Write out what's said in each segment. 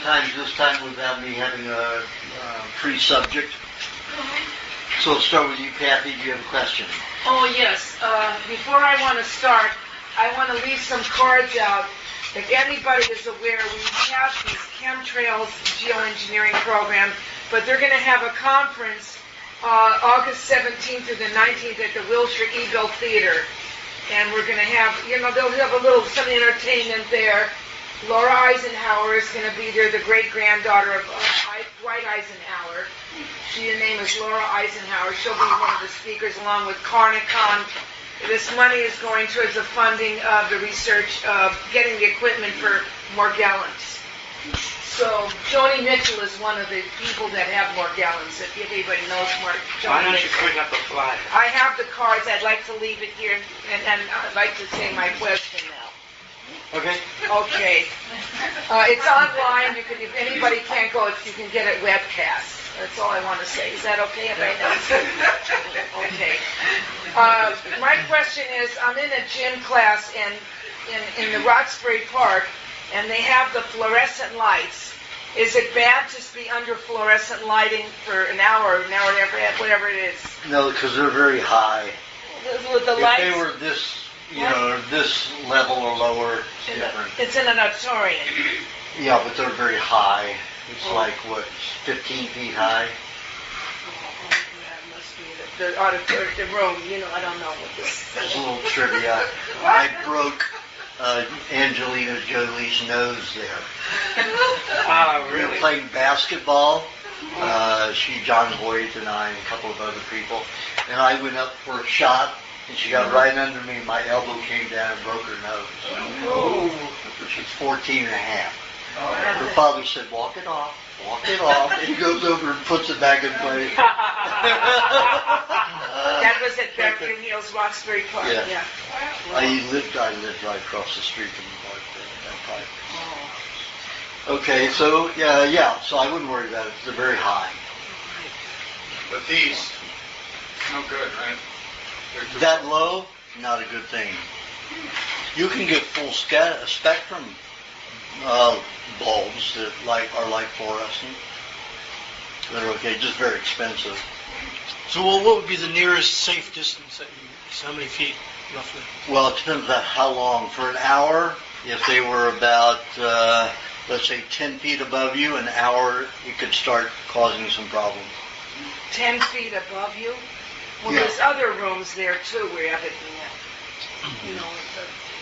times this time without me having a pre-subject. So let's start with you, Kathy. Do you have a question? Oh, yes. Before I want to start, I want to leave some cards out. If anybody is aware, we have these chemtrails geoengineering program, but they're going to have a conference August 17th through the 19th at the Wilshire Eagle Theater. And we're going to have, they'll have some entertainment there. Laura Eisenhower is going to be there, the great-granddaughter of Dwight Eisenhower. Her name is Laura Eisenhower. She'll be one of the speakers along with Carnicon. This money is going towards the funding of the research of getting the equipment for Morgellons. So Joni Mitchell is one of the people that have Morgellons, if anybody knows Joni Why don't you Mitchell. bring up a flyer? I have the cards. I'd like to leave it here, and I'd like to say my question now. Okay. Okay. It's online. If anybody can't go, you can get it webcast. That's all I want to say. Is that okay if I know? Okay. My question is, I'm in a gym class in the Roxbury Park, and they have the fluorescent lights. Is it bad to be under fluorescent lighting for an hour and a half, whatever it is? No, because they're very high. With the lights? If they were this, this level or lower, it's different. It's in an auditorium. Yeah, but they're very high. It's like, 15 feet high? That must be the auditorium, the room. I don't know what this is. There's a little trivia. I broke Angelina Jolie's nose there. We were playing basketball. John Hoyt and I and a couple of other people. And I went up for a shot, and she got right under me. My elbow came down and broke her nose. Oh. She's 14 and a half. Her father said, walk it off. And he goes over and puts it back in place. That was at Beverly Hills, Roxbury Park. Yeah. I lived right across the street from the park at that time. Okay, so so I wouldn't worry about it. They're very high. But these, no good, right? That low, not a good thing. You can get full spectrum bulbs that are like fluorescent. They're okay, just very expensive. So what would be the nearest safe distance that how many feet, roughly? Well, it depends on how long. For an hour, if they were about, let's say, 10 feet above you, an hour, it could start causing some problems. 10 feet above you? Well, Yeah. there's other rooms there, too, where everything else.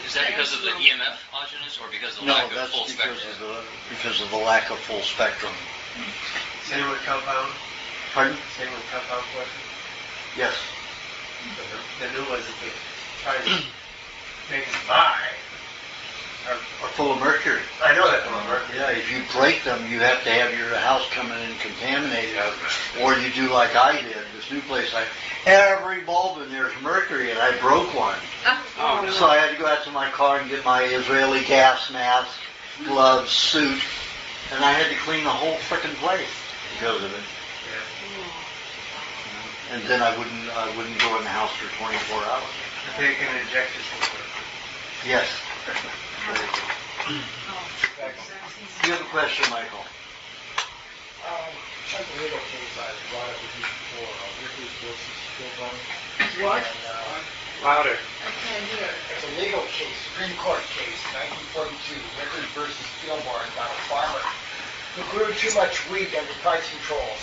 Is that because of the EMF, Aajonus, or because of the lack of full spectrum? Because of the lack of full spectrum. Same with compound? Pardon? Same with compound question? Yes. The new ones that they try to make us buy Are full of mercury. I know that from mercury. Yeah, if you break them, you have to have your house come in and contaminated. Or you do like I did. This new place, every bulb in there is mercury, and I broke one. Oh, no. So I had to go out to my car and get my Israeli gas mask, gloves, suit, and I had to clean the whole frickin' place because of it. And then I wouldn't go in the house for 24 hours. If they can inject us with mercury. Yes. You have a question, Michael? That's a legal case I brought up with you before. Ripley's versus Kilburn. What? Louder. I can't hear. It's a legal case, Supreme Court case, 1942. Ripley versus Kilburn about a farmer who grew too much wheat under price controls.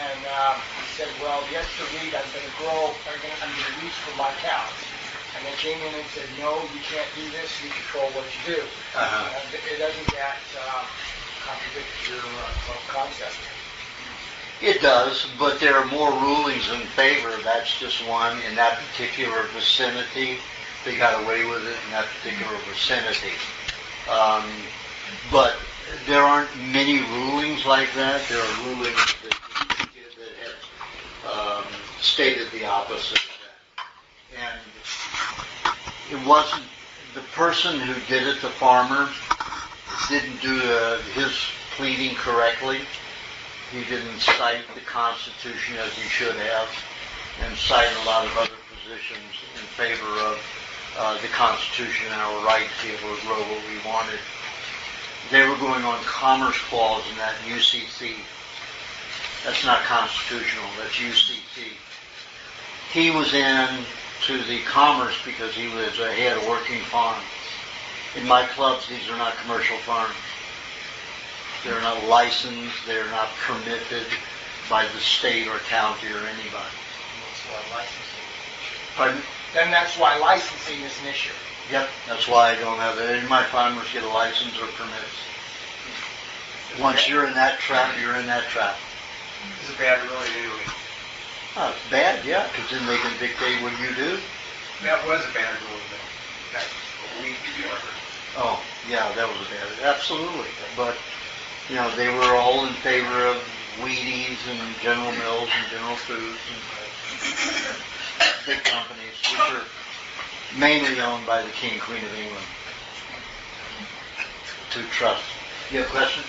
And he said, well, the extra wheat I'm going to grow, I'm going to use for my cows. And they came in and said, no, you can't do this, you control what you do. Doesn't that contradict your concept? It does, but there are more rulings in favor. That's just one. In that particular vicinity, they got away with it in that particular vicinity. But there aren't many rulings like that. There are rulings that have stated the opposite. And it wasn't the person who did it, the farmer, didn't do his pleading correctly. He didn't cite the Constitution as he should have, and cite a lot of other positions in favor of the Constitution and our right to be able to grow what we wanted. they were going on Commerce Clause in that UCC. That's not constitutional, that's UCC. He was in to the Commerce because he had a working farm. In my clubs, these are not commercial farms. They're not licensed, they're not permitted by the state or county or anybody. That's why licensing is an issue. Pardon? Then that's why licensing is an issue. Yep, that's why I don't have that. Any of my farmers get a license or permits. Once you're in that trap, you're in that trap. It's a bad ruling anyway. Oh, it's bad, yeah, because then they can dictate what you do. That was a bad ruling, though. That's what we ordered. Oh, yeah, that was a bad, absolutely. But, you know, they were all in favor of Wheaties and General Mills and General Foods and big companies, which are mainly owned by the King and Queen of England. To trust. You have a question?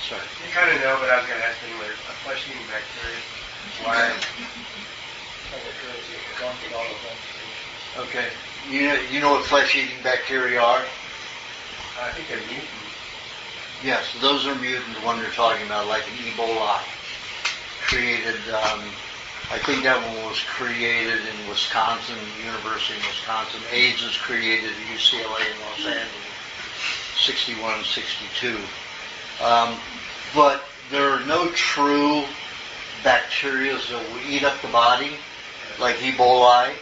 Sorry. You kind of know, but I was going to ask anyway. A flesh-eating bacteria. Why? Okay. You know what flesh-eating bacteria are? I think they're mutant. Yes, those are mutant, the one you're talking about, like an Ebola. Created, I think that one was created in Wisconsin, University of Wisconsin. AIDS was created at UCLA in Los Angeles, 61, 62. But there are no true bacteria that will eat up the body, like Ebola.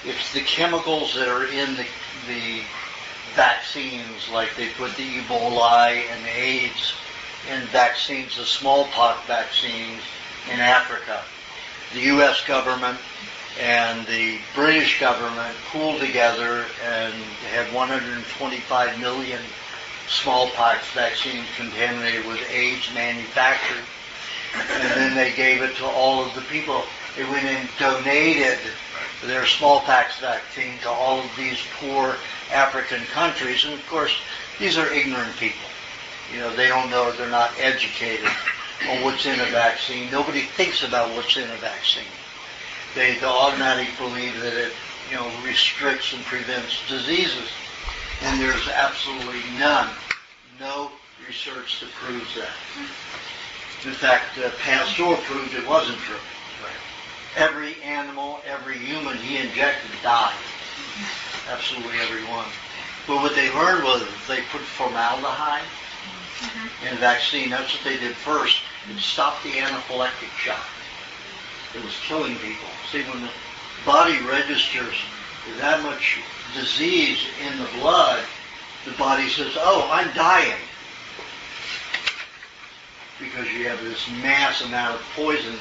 It's the chemicals that are in the vaccines, like they put the Ebola and the AIDS in vaccines, the smallpox vaccines in Africa. The U.S. government and the British government pooled together and had 125 million smallpox vaccines contaminated with AIDS manufactured. And then they gave it to all of the people. They went and donated their smallpox vaccine to all of these poor African countries. And of course, these are ignorant people. You know, they don't know, they're not educated on what's in a vaccine. Nobody thinks about what's in a vaccine. They automatically believe that it, you know, restricts and prevents diseases. And there's absolutely no research that proves that. In fact, Pasteur proved it wasn't true. Every animal, every human he injected died. Absolutely every one. But what they learned was they put formaldehyde in a vaccine. That's what they did first. It stopped the anaphylactic shock. It was killing people. See, when the body registers that much disease in the blood, the body says, oh, I'm dying. Because you have this mass amount of poison,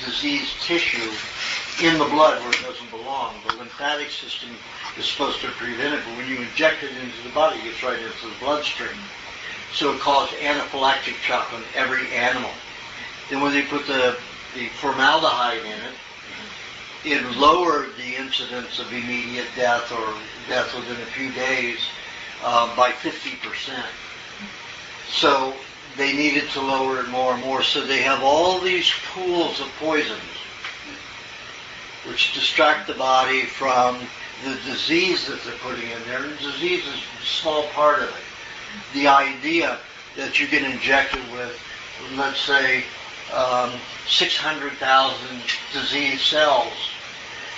diseased tissue in the blood where it doesn't belong. The lymphatic system is supposed to prevent it, but when you inject it into the body, it gets right into the bloodstream. So it caused anaphylactic shock on every animal. Then when they put the formaldehyde in it, it lowered the incidence of immediate death or death within a few days by 50%. So they needed to lower it more and more. So they have all these pools of poisons which distract the body from the disease that they're putting in there. And disease is a small part of it. The idea that you get injected with, let's say, 600,000 disease cells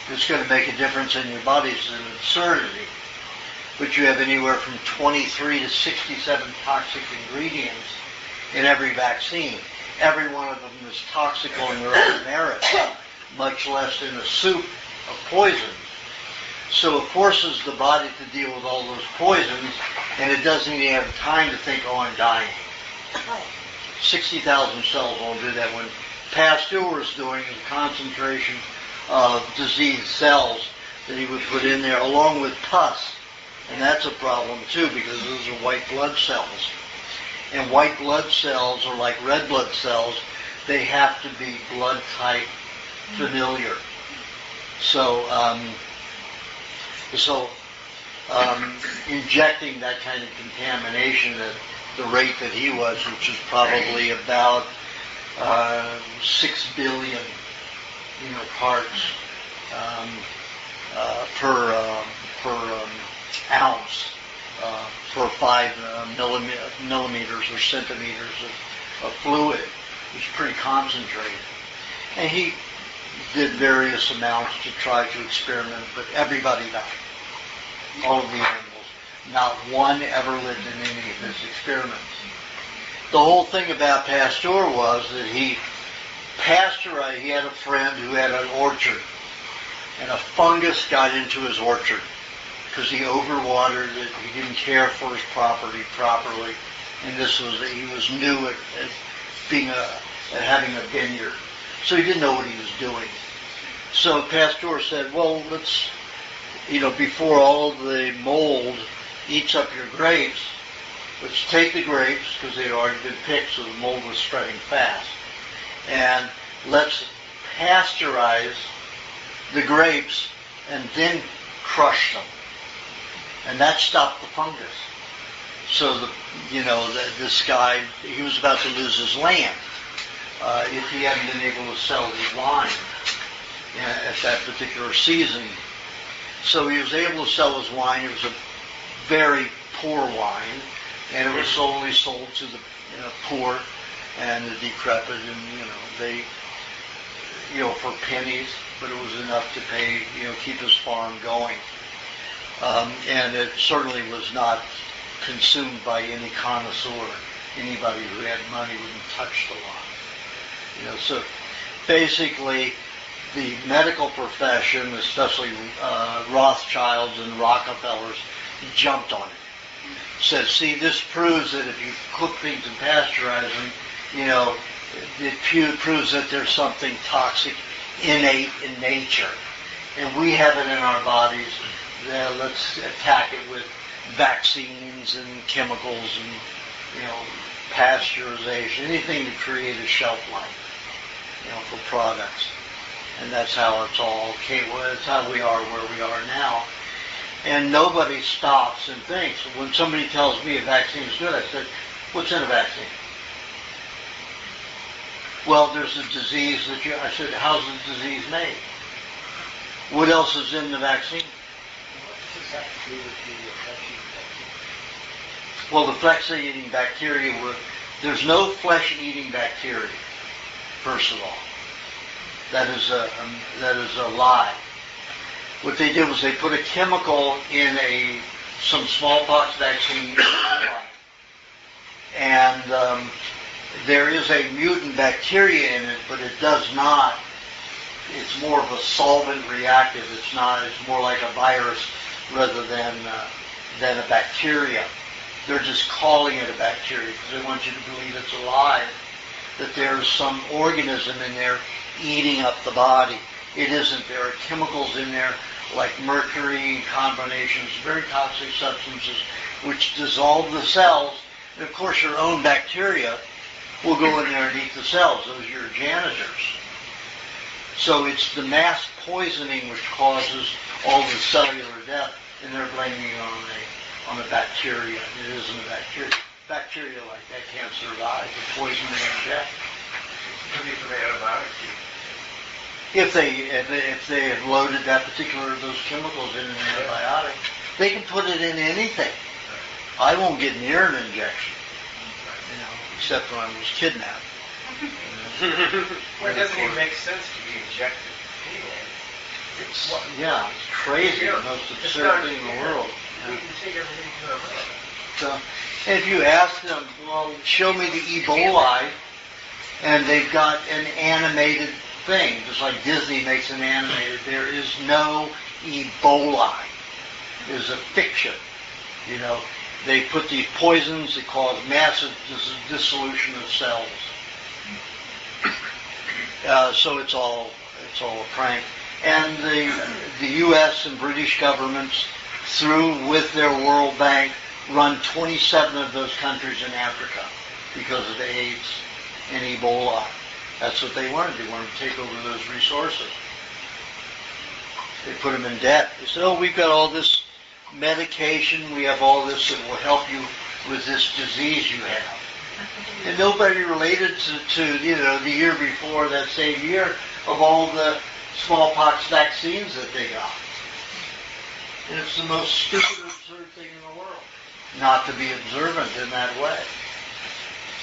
that's going to make a difference in your body is an absurdity. But you have anywhere from 23 to 67 toxic ingredients in every vaccine. Every one of them is toxic on their own merit, much less in a soup of poisons. So it forces the body to deal with all those poisons, and it doesn't even have time to think, oh, I'm dying. 60,000 cells won't do that. When Pasteur was doing the concentration of diseased cells that he would put in there, along with pus. And that's a problem, too, because those are white blood cells. And white blood cells are like red blood cells. They have to be blood type familiar. So injecting that kind of contamination at the rate that he was, which is probably about 6 billion, parts per ounce for 5 millimeters or centimeters of fluid. It was pretty concentrated. And he did various amounts to try to experiment, but everybody died. All of the animals. Not one ever lived in any of his experiments. The whole thing about Pasteur was that he pasteurized. He had a friend who had an orchard, and a fungus got into his orchard because he overwatered it. He didn't care for his property properly, and he was new at being at having a vineyard, so he didn't know what he was doing. So Pasteur said, "Well, let's, before all of the mold eats up your grapes, let's take the grapes, because they'd already been picked, so the mold was spreading fast, and let's pasteurize the grapes and then crush them." And that stopped the fungus. So this guy, he was about to lose his land if he hadn't been able to sell his wine at that particular season. So he was able to sell his wine. It was a very poor wine, and it was solely sold to the poor and the decrepit, and they for pennies, but it was enough to pay keep his farm going. And it certainly was not consumed by any connoisseur. Anybody who had money wouldn't touch the wine. So basically, the medical profession, especially Rothschilds and Rockefellers, jumped on it. Said, "See, this proves that if you cook things and pasteurize them, it proves that there's something toxic innate in nature, and we have it in our bodies. Let's attack it with vaccines and chemicals and pasteurization, anything to create a shelf life, for products." And that's how it's all came. Well, that's how we are where we are now. And nobody stops and thinks. When somebody tells me a vaccine is good, I said, "What's in a vaccine?" "Well, there's a disease I said, "How's the disease made? What else is in the vaccine?" What does this have to do with the flesh-eating bacteria? Well, the flesh-eating bacteria, there's no flesh-eating bacteria, first of all. That is a lie. What they did was they put a chemical in some smallpox vaccine, and there is a mutant bacteria in it, but it does not. It's more of a solvent reactive. It's more like a virus rather than a bacteria. They're just calling it a bacteria because they want you to believe it's alive, that there's some organism in there eating up the body. It isn't. There are chemicals in there like mercury, combinations, very toxic substances which dissolve the cells. And of course your own bacteria will go in there and eat the cells. Those are your janitors. So it's the mass poisoning which causes all the cellular death, and they're blaming it on a bacteria. It isn't a bacteria. Bacteria like that can't survive the poisoning and death. If they have loaded those chemicals in an antibiotic, they can put it in anything. I won't get near an injection, except when I was kidnapped. Well, it doesn't even make sense to be injected anyway. It's crazy. The most absurd thing in the world. We can take everything to our mind. So, if you ask them, well, show me the Ebola, and they've got an animated thing, just like Disney makes an animated. There is no Ebola. It is a fiction. They put these poisons that cause massive dissolution of cells. So it's all a prank. And the U.S. and British governments, with their World Bank, run 27 of those countries in Africa because of AIDS and Ebola. That's what they wanted. They wanted to take over those resources. They put them in debt. They said, "Oh, we've got all this medication. We have all this that will help you with this disease you have." And nobody related to the year before, that same year, of all the smallpox vaccines that they got. And it's the most stupid, absurd thing in the world. not to be observant in that way.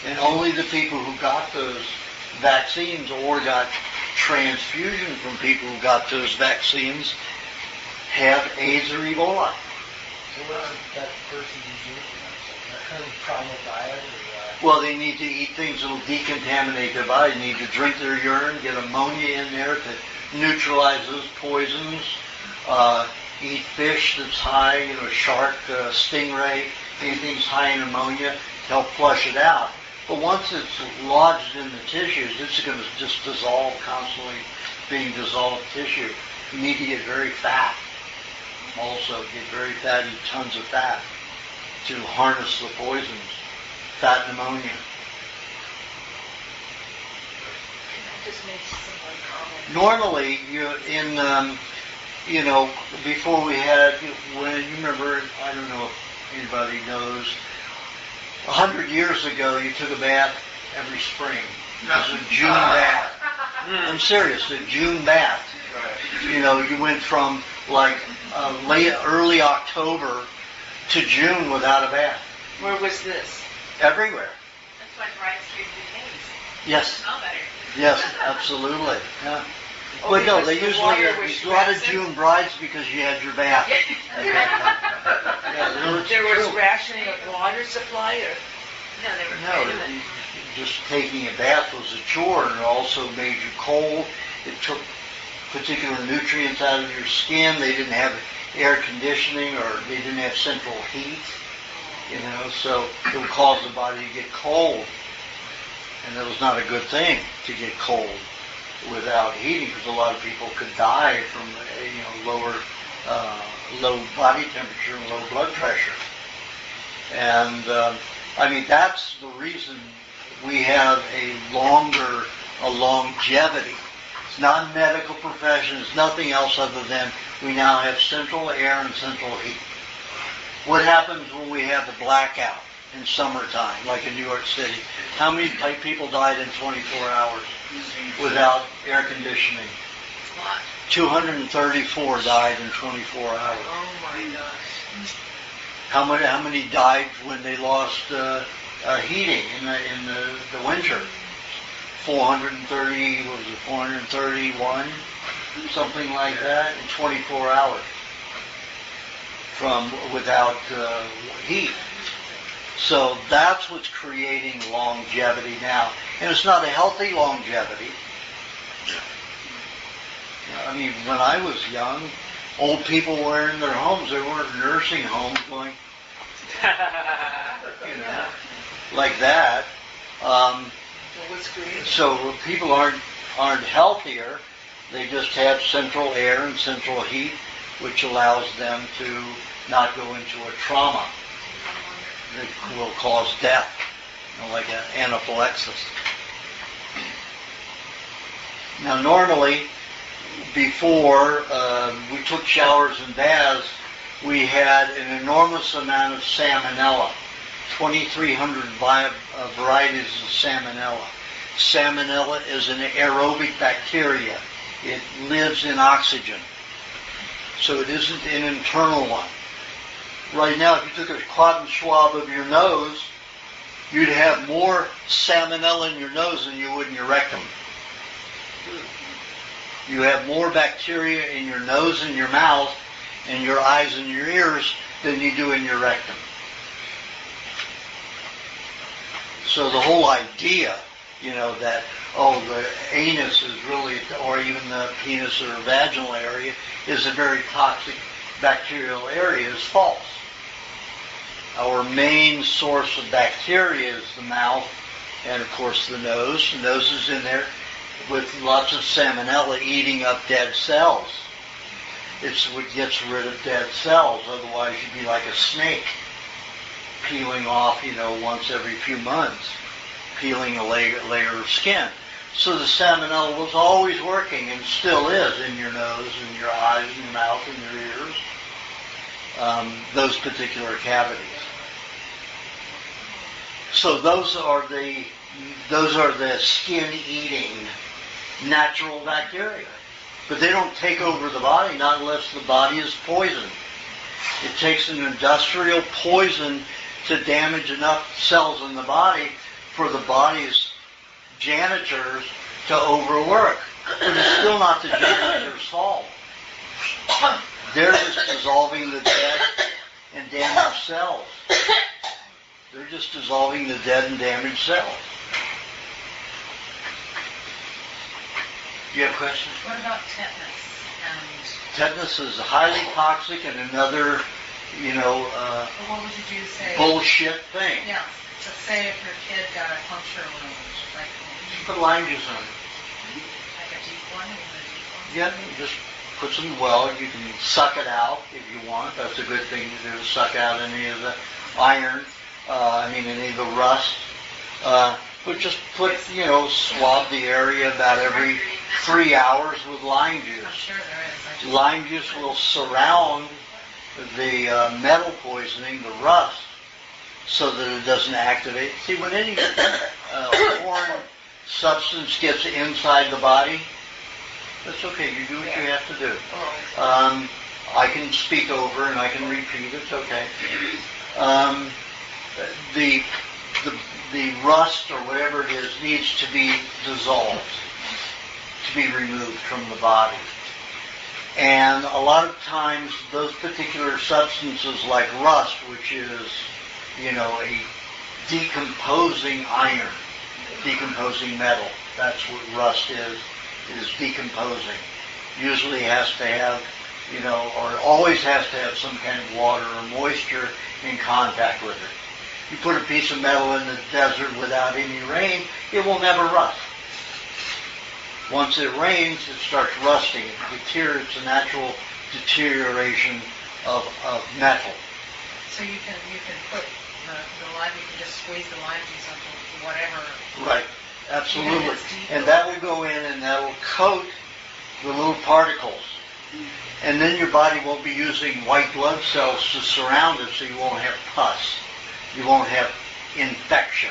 And only the people who got those vaccines or got transfusion from people who got those vaccines have AIDS or Ebola. So what should that person be doing? Kind of primal diet? Well, they need to eat things that will decontaminate their body. They need to drink their urine, get ammonia in there to neutralize those poisons. Eat fish that's high, shark, stingray, anything that's high in ammonia to help flush it out. But once it's lodged in the tissues, it's going to just dissolve, constantly being dissolved tissue. You need to get very fat. Also, get very fat, eat tons of fat to harness the poisons. Fat pneumonia. Normally, before we had, when you remember, I don't know if anybody knows, 100 years ago, you took a bath every spring. It was a June bath. I'm serious, a June bath. You went from early October to June without a bath. Where was this? Everywhere. That's why brides get bouquets. Yes. Smell better. Yes, absolutely. Yeah. Oh, But no, because they the usually water get was a lot of rancid? June brides because you had your bath. There was rationing of water supply, or No, they were No, afraid of it. just taking a bath was a chore, and it also made you cold. It took particular nutrients out of your skin. They didn't have air conditioning, or they didn't have central heat. So it would cause the body to get cold, and that was not a good thing to get cold without heating, because a lot of people could die from low body temperature and low blood pressure. And that's the reason we have a longevity. It's not a medical profession. It's nothing else other than we now have central air and central heat. What happens when we have a blackout in summertime, like in New York City? How many people died in 24 hours without air conditioning? 234 died in 24 hours. oh my gosh. How many died when they lost heating in the winter? 430, what was it, 431? Something like that in 24 hours without heat. So that's what's creating longevity now. And it's not a healthy longevity. When I was young, old people were in their homes. They weren't nursing homes going, like that. So people aren't healthier. They just have central air and central heat, which allows them to not go into a trauma that will cause death, like an anaphylaxis. Now, normally, before we took showers and baths, we had an enormous amount of salmonella, 2,300 varieties of salmonella. Salmonella is an aerobic bacteria. It lives in oxygen. So it isn't an internal one. Right now, if you took a cotton swab of your nose, you'd have more salmonella in your nose than you would in your rectum. You have more bacteria in your nose and your mouth and your eyes and your ears than you do in your rectum. So the whole idea, that, the anus is really, or even the penis or vaginal area, is a very toxic bacterial area is false. Our main source of bacteria is the mouth and, of course, the nose. The nose is in there with lots of salmonella eating up dead cells. It's what gets rid of dead cells. Otherwise, you'd be like a snake peeling off, once every few months, peeling a layer of skin. So the salmonella was always working and still is in your nose and your eyes and your mouth and your ears, those particular cavities. So those are the skin-eating natural bacteria. But they don't take over the body, not unless the body is poisoned. It takes an industrial poison to damage enough cells in the body for the body's janitors to overwork. But it's still not the janitor's fault. They're just dissolving the dead and damaged cells. They're just dissolving the dead and damaged cells. Do you have questions? What about tetanus? Tetanus is highly toxic and another, What would you say? bullshit thing. Yeah. So say if your kid got a puncture wound, like Put lime juice on it. a deep one, even a deep one. Yeah, you just put some, you can suck it out if you want. That's a good thing to do, suck out any of the iron, any of the rust. But just put, swab the area about every 3 hours with lime I'm juice. sure there is. Lime juice will surround the metal poisoning, the rust, so that it doesn't activate. See, when any foreign substance gets inside the body, that's okay. You do what you have to do. I can speak over and I can repeat. It's okay. The rust or whatever it is needs to be dissolved, to be removed from the body. And a lot of times those particular substances like rust, which is, a decomposing iron, decomposing metal, that's what rust is. It is decomposing. Usually has to have, or always has to have some kind of water or moisture in contact with it. You put a piece of metal in the desert without any rain, it will never rust. Once it rains, it starts rusting. It's a natural deterioration of metal. So you can put the lime, you can just squeeze the lime juice onto whatever. Right, absolutely. And that will go in and that will coat the little particles. And then your body won't be using white blood cells to surround it, so you won't have pus. You won't have infection.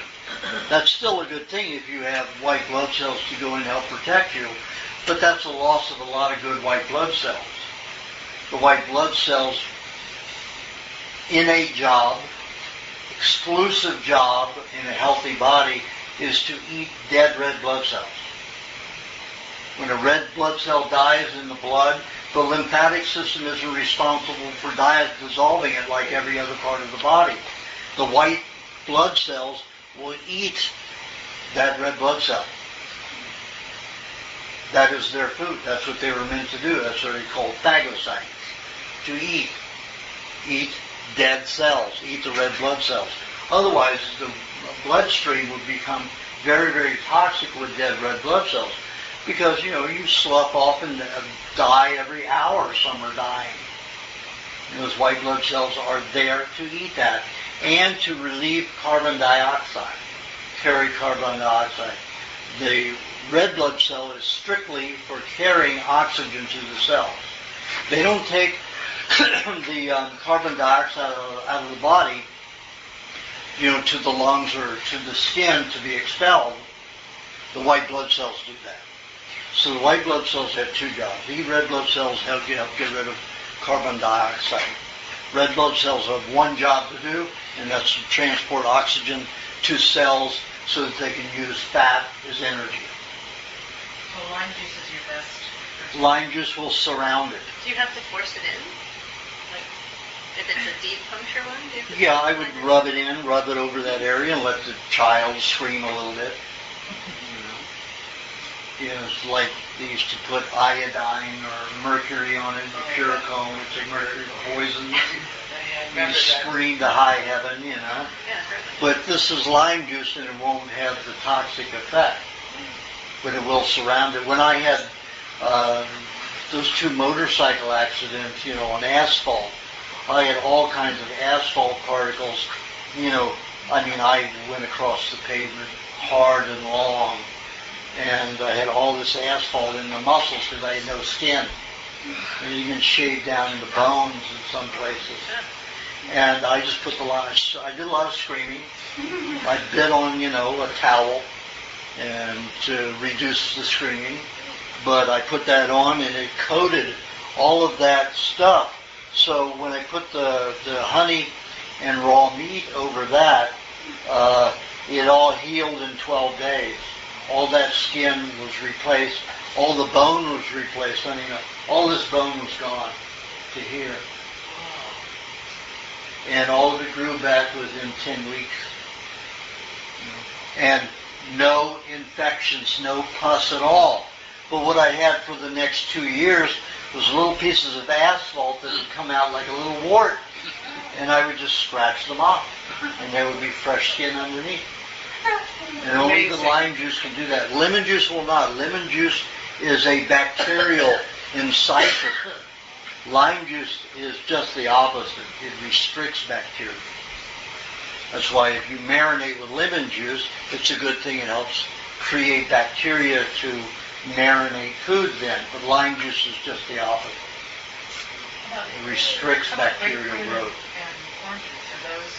That's still a good thing if you have white blood cells to go and help protect you, but that's a loss of a lot of good white blood cells. The white blood cells' innate job, exclusive job in a healthy body is to eat dead red blood cells. When a red blood cell dies in the blood, the lymphatic system isn't responsible for dissolving it like every other part of the body. The white blood cells will eat that red blood cell. That is their food. That's what they were meant to do. That's what they call phagocytes. To eat dead cells, eat the red blood cells. Otherwise, the bloodstream would become very, very toxic with dead red blood cells. Because, you slough off and die every hour. Some are dying. And those white blood cells are there to eat that and to relieve carbon dioxide, carry carbon dioxide. The red blood cell is strictly for carrying oxygen to the cells. They don't take the carbon dioxide out of the body, to the lungs or to the skin to be expelled. The white blood cells do that. So the white blood cells have two jobs. The red blood cells help get rid of carbon dioxide. Red blood cells have one job to do, and that's to transport oxygen to cells so that they can use fat as energy. So lime juice is your best. Lime juice will surround it. Do you have to force it in? Like, if it's a deep puncture one? Do you have to Yeah, I would rub it over that area and let the child scream a little bit. It's like they used to put iodine or mercury on it, the Puricone, it's a mercury poison. You scream to high heaven, Yeah, But this is lime juice and it won't have the toxic effect. But it will surround it. When I had those two motorcycle accidents, on asphalt, I had all kinds of asphalt particles. I went across the pavement hard and long. And I had all this asphalt in the muscles because I had no skin. And even shaved down in the bones in some places. And I just I did a lot of screaming. I bit on, a towel and to reduce the screaming. But I put that on and it coated all of that stuff. So when I put the honey and raw meat over that, it all healed in 12 days. All that skin was replaced. All the bone was replaced. I mean, all this bone was gone to here. And all of it grew back within 10 weeks. And no infections, no pus at all. But what I had for the next 2 years was little pieces of asphalt that would come out like a little wart. And I would just scratch them off. And there would be fresh skin underneath. And only the lime juice can do that. Lemon juice will not. Lemon juice is a bacterial inciter. Lime juice is just the opposite. It restricts bacteria. That's why if you marinate with lemon juice, it's a good thing. It helps create bacteria to marinate foods in. But lime juice is just the opposite. It restricts bacterial growth. And oranges, are those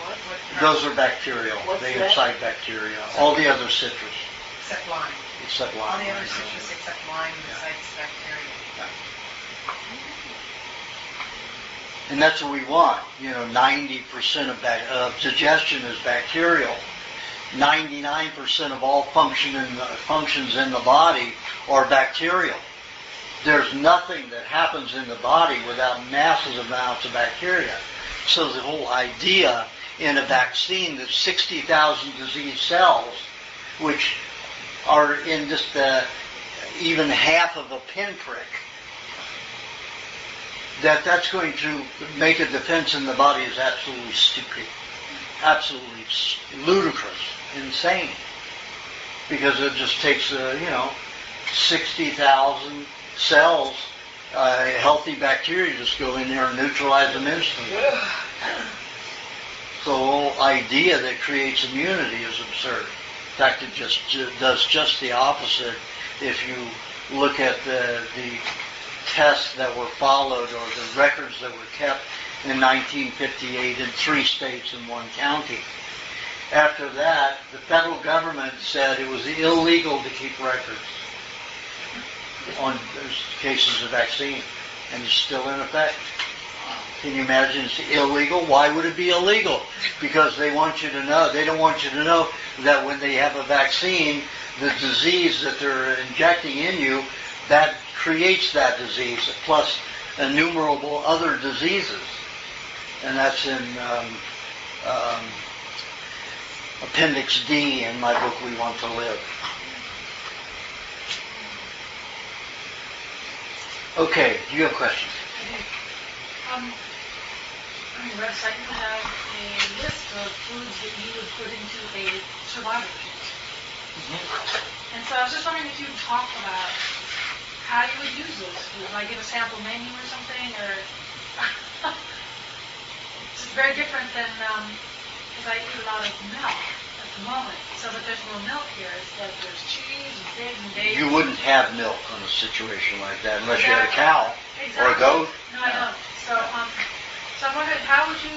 what? Those are bacterial. They incite bacteria. All the other citrus. Except lime. Except lime. All the other citrus except lime incites bacteria. And that's what we want. 90% of digestion is bacterial. 99% of all functions in the body are bacterial. There's nothing that happens in the body without massive amounts of bacteria. So the whole idea in a vaccine that 60,000 disease cells, which are in just even half of a pinprick, that's going to make a defense in the body is absolutely stupid. Absolutely ludicrous, insane. Because it just takes, 60,000 cells, healthy bacteria just go in there and neutralize them instantly. So the whole idea that creates immunity is absurd. In fact, it just does just the opposite. If you look at the tests that were followed or the records that were kept in 1958 in 3 states and 1 county. After that, the federal government said it was illegal to keep records on cases of vaccine, and it's still in effect. Can you imagine it's illegal? Why would it be illegal? Because they want you to know. They don't want you to know that when they have a vaccine, the disease that they're injecting in you, that creates that disease, plus innumerable other diseases. And that's in Appendix D in my book, We Want to Live. Okay, do you have questions? On your website, you have a list of foods that you would put into a survival kit. Mm-hmm. And so I was just wondering if you would talk about how you would use those foods. Like give a sample menu or something, or it's very different than because I eat a lot of milk at the moment. So that there's no milk here. It's like there's cheese and figs and dates. You wouldn't have milk on a situation like that unless you had a cow or a goat. No, I don't. So, so I'm wondering, how would you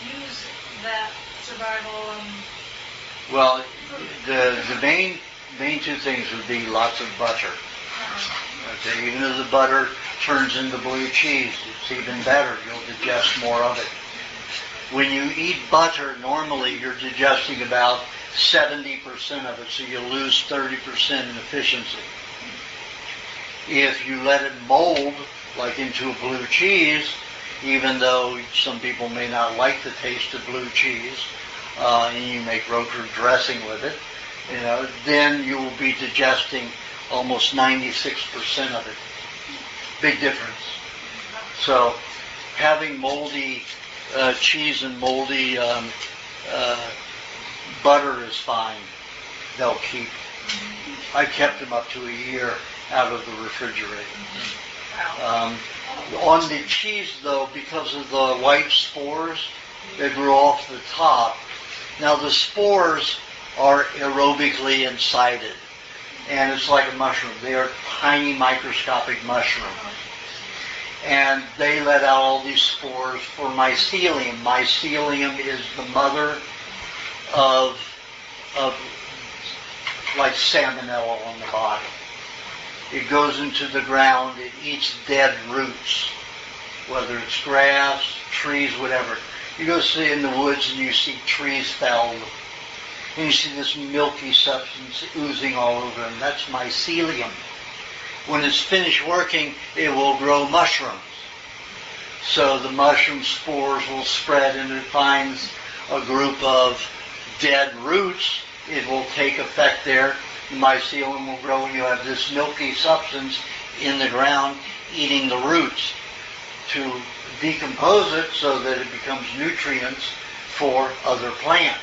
use that survival? Well, the main 2 things would be lots of butter. Okay, even as the butter turns into blue cheese, it's even better. You'll digest more of it. When you eat butter, normally you're digesting about 70% of it, so you lose 30% in efficiency. If you let it mold, like into a blue cheese, even though some people may not like the taste of blue cheese, and you make Roquefort dressing with it, then you will be digesting almost 96% of it. Big difference. So having moldy cheese and moldy butter is fine. They'll keep. I kept them up to a year out of the refrigerator. On the cheese, though, because of the white spores that grew off the top, now the spores are aerobically incited, and it's like a mushroom. They are tiny microscopic mushrooms. And they let out all these spores for mycelium. Mycelium is the mother of like salmonella on the body. It goes into the ground, it eats dead roots, whether it's grass, trees, whatever. You go sit in the woods and you see trees felled, and you see this milky substance oozing all over them. That's mycelium. When it's finished working, it will grow mushrooms. So the mushroom spores will spread, and it finds a group of dead roots. It will take effect there. The mycelium will grow, and you have this milky substance in the ground eating the roots to decompose it so that it becomes nutrients for other plants,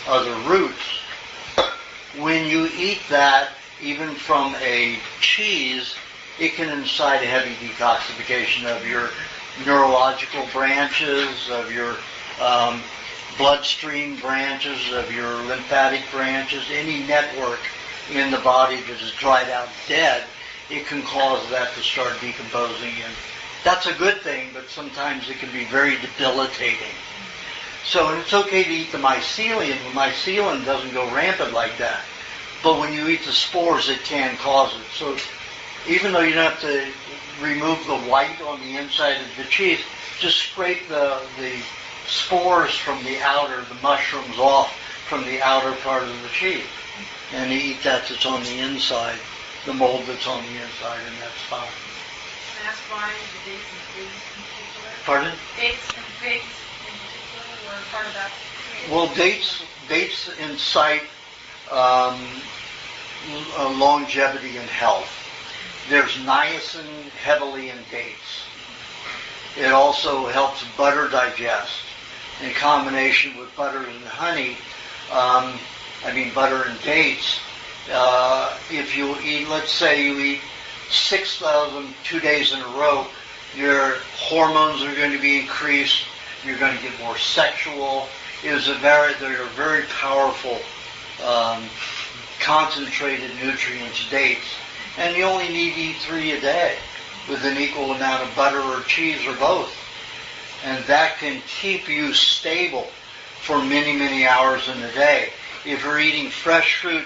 other roots. When you eat that, even from a cheese, it can incite a heavy detoxification of your neurological branches, of your bloodstream branches, of your lymphatic branches, any network in the body that is dried out dead. It can cause that to start decomposing, and that's a good thing, but sometimes it can be very debilitating. So, and it's okay to eat the mycelium. The mycelium doesn't go rampant like that. But when you eat the spores, it can cause it. So even though you don't have to remove the white on the inside of the cheese, just scrape the spores from the outer, the mushrooms off from the outer part of the cheese. And you eat that that's on the inside, the mold that's on the inside, and that's fine. Can I ask why the dates and figs in particular? Pardon? Dates and figs in particular were part of that? Well, dates incite longevity and health. There's niacin heavily in dates. It also helps butter digest. In combination with butter and honey, butter and dates, if you eat, let's say you eat 6 of them 2 days in a row, your hormones are going to be increased, you're going to get more sexual. They're very powerful concentrated nutrients, dates. And you only need to eat 3 a day with an equal amount of butter or cheese or both. And that can keep you stable for many, many hours in the day. If you're eating fresh fruit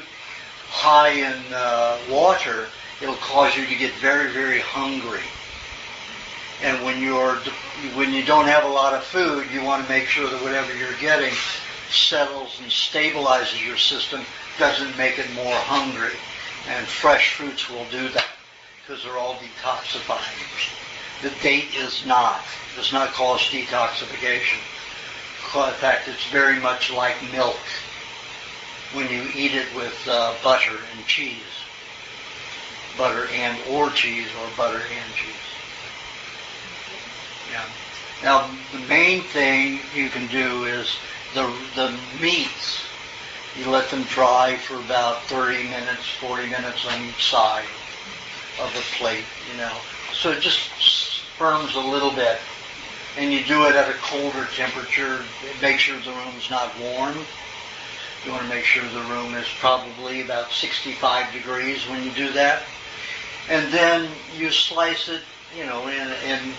high in water, it'll cause you to get very, very hungry. And when you don't have a lot of food, you want to make sure that whatever you're getting settles and stabilizes your system, doesn't make it more hungry. And fresh fruits will do that because they're all detoxifying. The date does not cause detoxification. In fact, it's very much like milk when you eat it with butter and cheese. Butter and or cheese, or butter and cheese. Yeah. Now, the main thing you can do is the meats. You let them dry for about 30 minutes, 40 minutes on each side of the plate, So it just firms a little bit. And you do it at a colder temperature. Make sure the room's not warm. You want to make sure the room is probably about 65 degrees when you do that. And then you slice it, in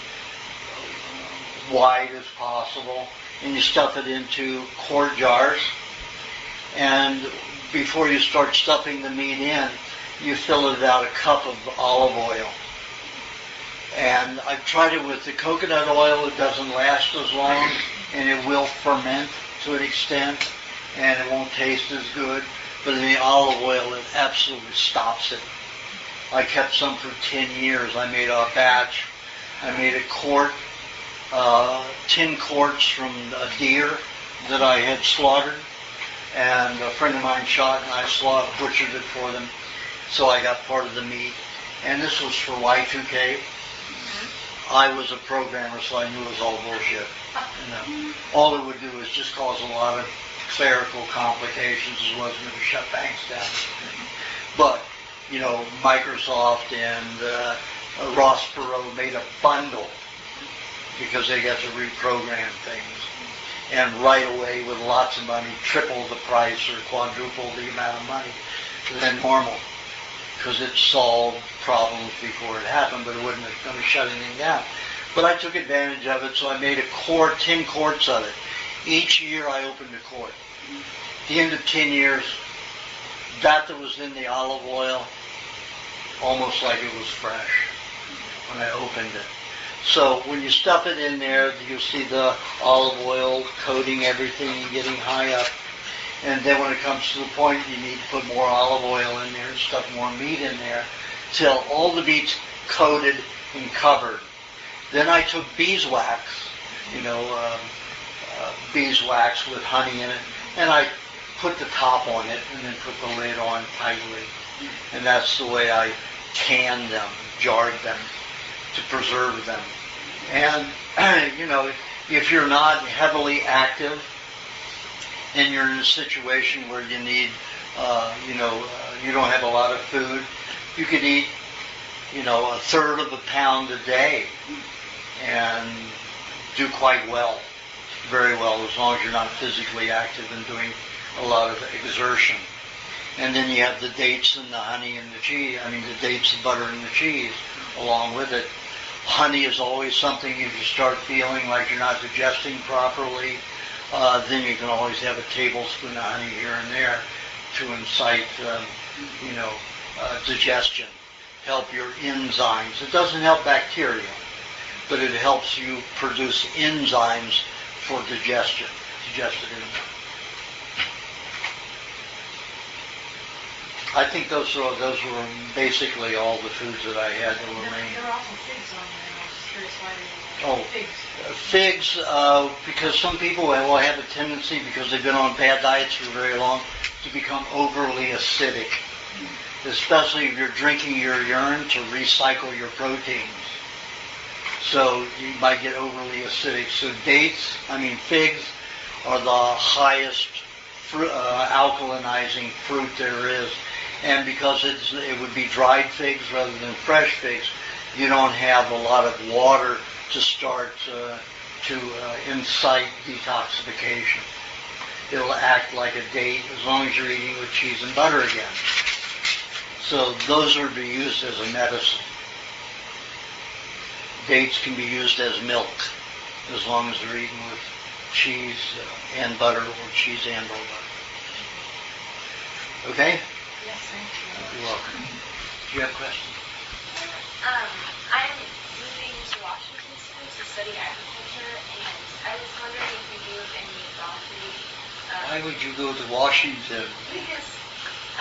wide as possible. And you stuff it into quart jars. And before you start stuffing the meat in, you fill it about a cup of olive oil. And I've tried it with the coconut oil. It doesn't last as long, and it will ferment to an extent, and it won't taste as good. But in the olive oil, it absolutely stops it. I kept some for 10 years. I made a batch. I made a quart, 10 quarts from a deer that I had slaughtered. And a friend of mine shot, and I butchered it for them. So I got part of the meat. And this was for Y2K. I was a programmer, so I knew it was all bullshit. All it would do is just cause a lot of clerical complications. It wasn't going to shut banks down. But, Microsoft and Ross Perot made a bundle because they got to reprogram things. And right away, with lots of money, triple the price or quadruple the amount of money than normal. Because it solved problems before it happened, but it wasn't going to shut anything down. But I took advantage of it, so I made 10 quarts of it. Each year I opened a quart. At the end of 10 years, that was in the olive oil, almost like it was fresh when I opened it. So when you stuff it in there, you'll see the olive oil coating everything and getting high up. And then when it comes to the point, you need to put more olive oil in there and stuff more meat in there till all the meat's coated and covered. Then I took beeswax, beeswax with honey in it, and I put the top on it and then put the lid on tightly. And that's the way I canned them, jarred them to preserve them. And, if you're not heavily active and you're in a situation where you need, you don't have a lot of food, you could eat, a third of a pound a day and do quite well, very well, as long as you're not physically active and doing a lot of exertion. And then you have the dates and the honey and the cheese, the dates, the butter, and the cheese along with it. Honey is always something if you start feeling like you're not digesting properly, then you can always have a tablespoon of honey here and there to incite, digestion, help your enzymes. It doesn't help bacteria, but it helps you produce enzymes for digestive enzymes. I think those were basically all the foods that I had that were remaining. There were also figs on there. I was just curious why they were figs. Because some people will have a tendency, because they've been on bad diets for very long, to become overly acidic. Especially if you're drinking your urine to recycle your proteins. So you might get overly acidic. So figs are the highest alkalinizing fruit there is. And because it would be dried figs rather than fresh figs, you don't have a lot of water to start to incite detoxification. It'll act like a date as long as you're eating with cheese and butter again. So those are to be used as a medicine. Dates can be used as milk as long as they're eaten with cheese and butter or cheese and or butter. Okay? Yes, thank you. You're welcome. Do you have questions? I'm moving to Washington soon to study agriculture, and I was wondering if you knew of any dog food. Why would you go to Washington? Because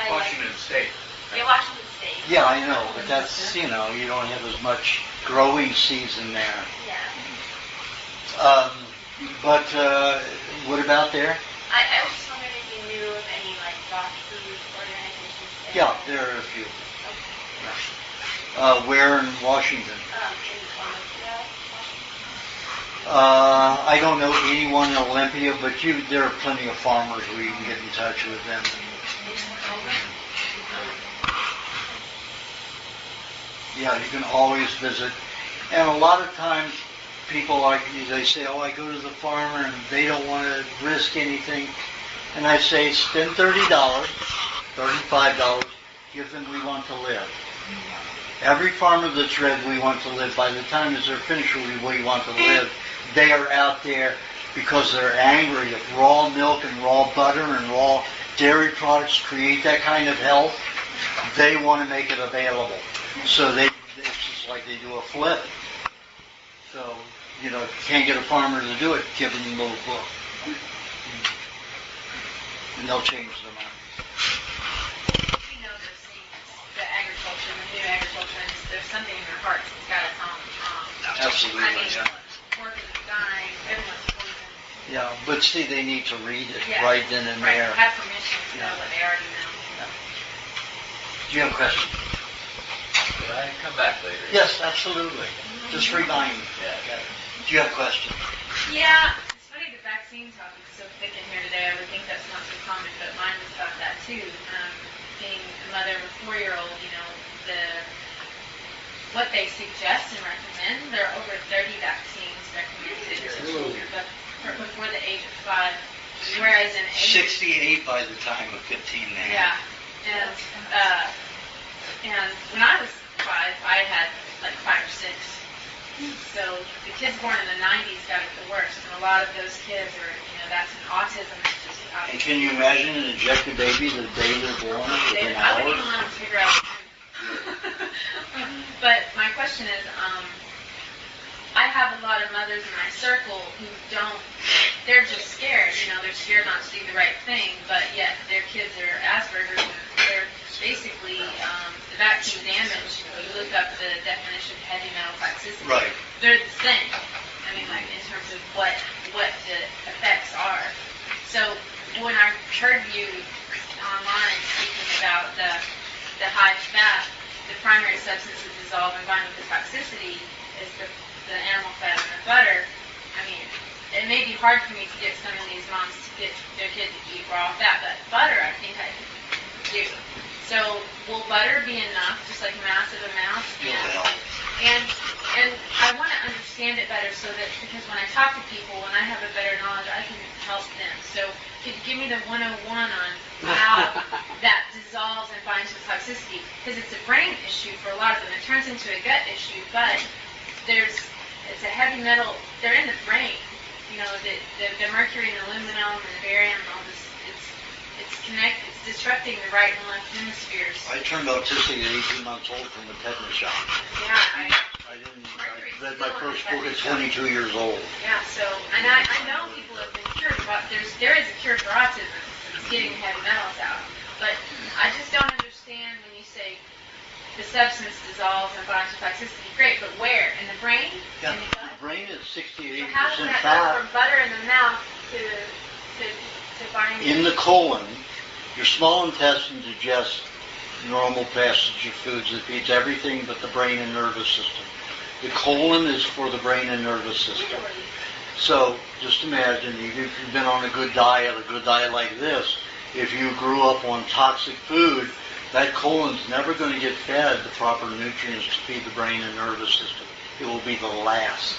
Washington State. Yeah, Washington State. Yeah, I know, but that's, you don't have as much growing season there. Yeah. But what about there? I was just wondering if you knew of any, dog food organizations there. Yeah, there are a few. Okay. Where in Washington? In Olympia, Washington. I don't know anyone in Olympia, but there are plenty of farmers where you can get in touch with them. Yeah, you can always visit. And a lot of times people they say, I go to the farmer and they don't want to risk anything. And I say, spend $30, $35, give them We Want to Live. Every farmer that's read We Want to Live, by the time that they're finished with We Want to Live, they are out there because they're angry. If raw milk and raw butter and raw dairy products create that kind of health, they want to make it available. So it's just like they do a flip. So, if you can't get a farmer to do it, give them the little book. And they'll change their mind. Those things, the agriculture, the new agriculture, there's something in their hearts that's got its own. Absolutely, yeah. Workers are dying, everyone's poisoned. Yeah, but see, they need to read it Yeah. right then and there. Have permission to know what they already know. Yeah. Do you have a question? Could I come back later? Yes, absolutely. Just remind me. Yeah. Do you have a question? Yeah, it's funny the vaccine topic is so thick in here today. I would think that's not so common, but mine was about that too. Being a mother of a 4-year-old, what they suggest and recommend, there are over 30 vaccines recommended to children before the age of 5, whereas in 68 by the time of 15 now. Yeah, and when I was 5, I had 5 or 6. So the kids born in the 90s got it the worst, and a lot of those kids are, that's an autism. It's just And can you imagine an injected baby the day they're born within I wouldn't hours? even let them figure out. But my question is, I have a lot of mothers in my circle who don't, they're just scared, they're scared not to do the right thing, but yet their kids are Asperger's, and they're basically, the vaccine damage, when you look up the definition of heavy metal toxicity, right. They're the same. I mean, like, in terms of what the effects are. So, when I heard you online speaking about the high fat, the primary substance that dissolve and bind with the toxicity is the animal fat and the butter. I mean, it may be hard for me to get some of these moms to get their kids to eat raw fat, but butter I think I can do. So will butter be enough, just like massive amounts? And I want to understand it better so that, because when I talk to people, when I have a better knowledge, I can help them. So could you give me the 101 on how that dissolves and binds with toxicity? Because it's a brain issue for a lot of them. It turns into a gut issue, but it's a heavy metal. They're in the brain. The mercury and aluminum and the barium and all this. It's connected. It's disrupting the right and left hemispheres. I turned autistic at 18 months old from a tetanus shot. Yeah, I read my first book at 22 years old. Yeah, so, and I know people have been cured, but there is a cure for autism. It's getting the heavy metals out. But I just don't understand when you say the substance dissolves and binds with toxicity. Great, but where? In the brain? Yeah, in the gut? The brain is 68% so how does that fat. go from butter in the mouth to bind? In the colon, your small intestine digests normal passage of foods. It feeds everything but the brain and nervous system. The colon is for the brain and nervous system. So just imagine, even if you've been on a good diet like this, if you grew up on toxic food, that colon's never going to get fed the proper nutrients to feed the brain and nervous system. It will be the last.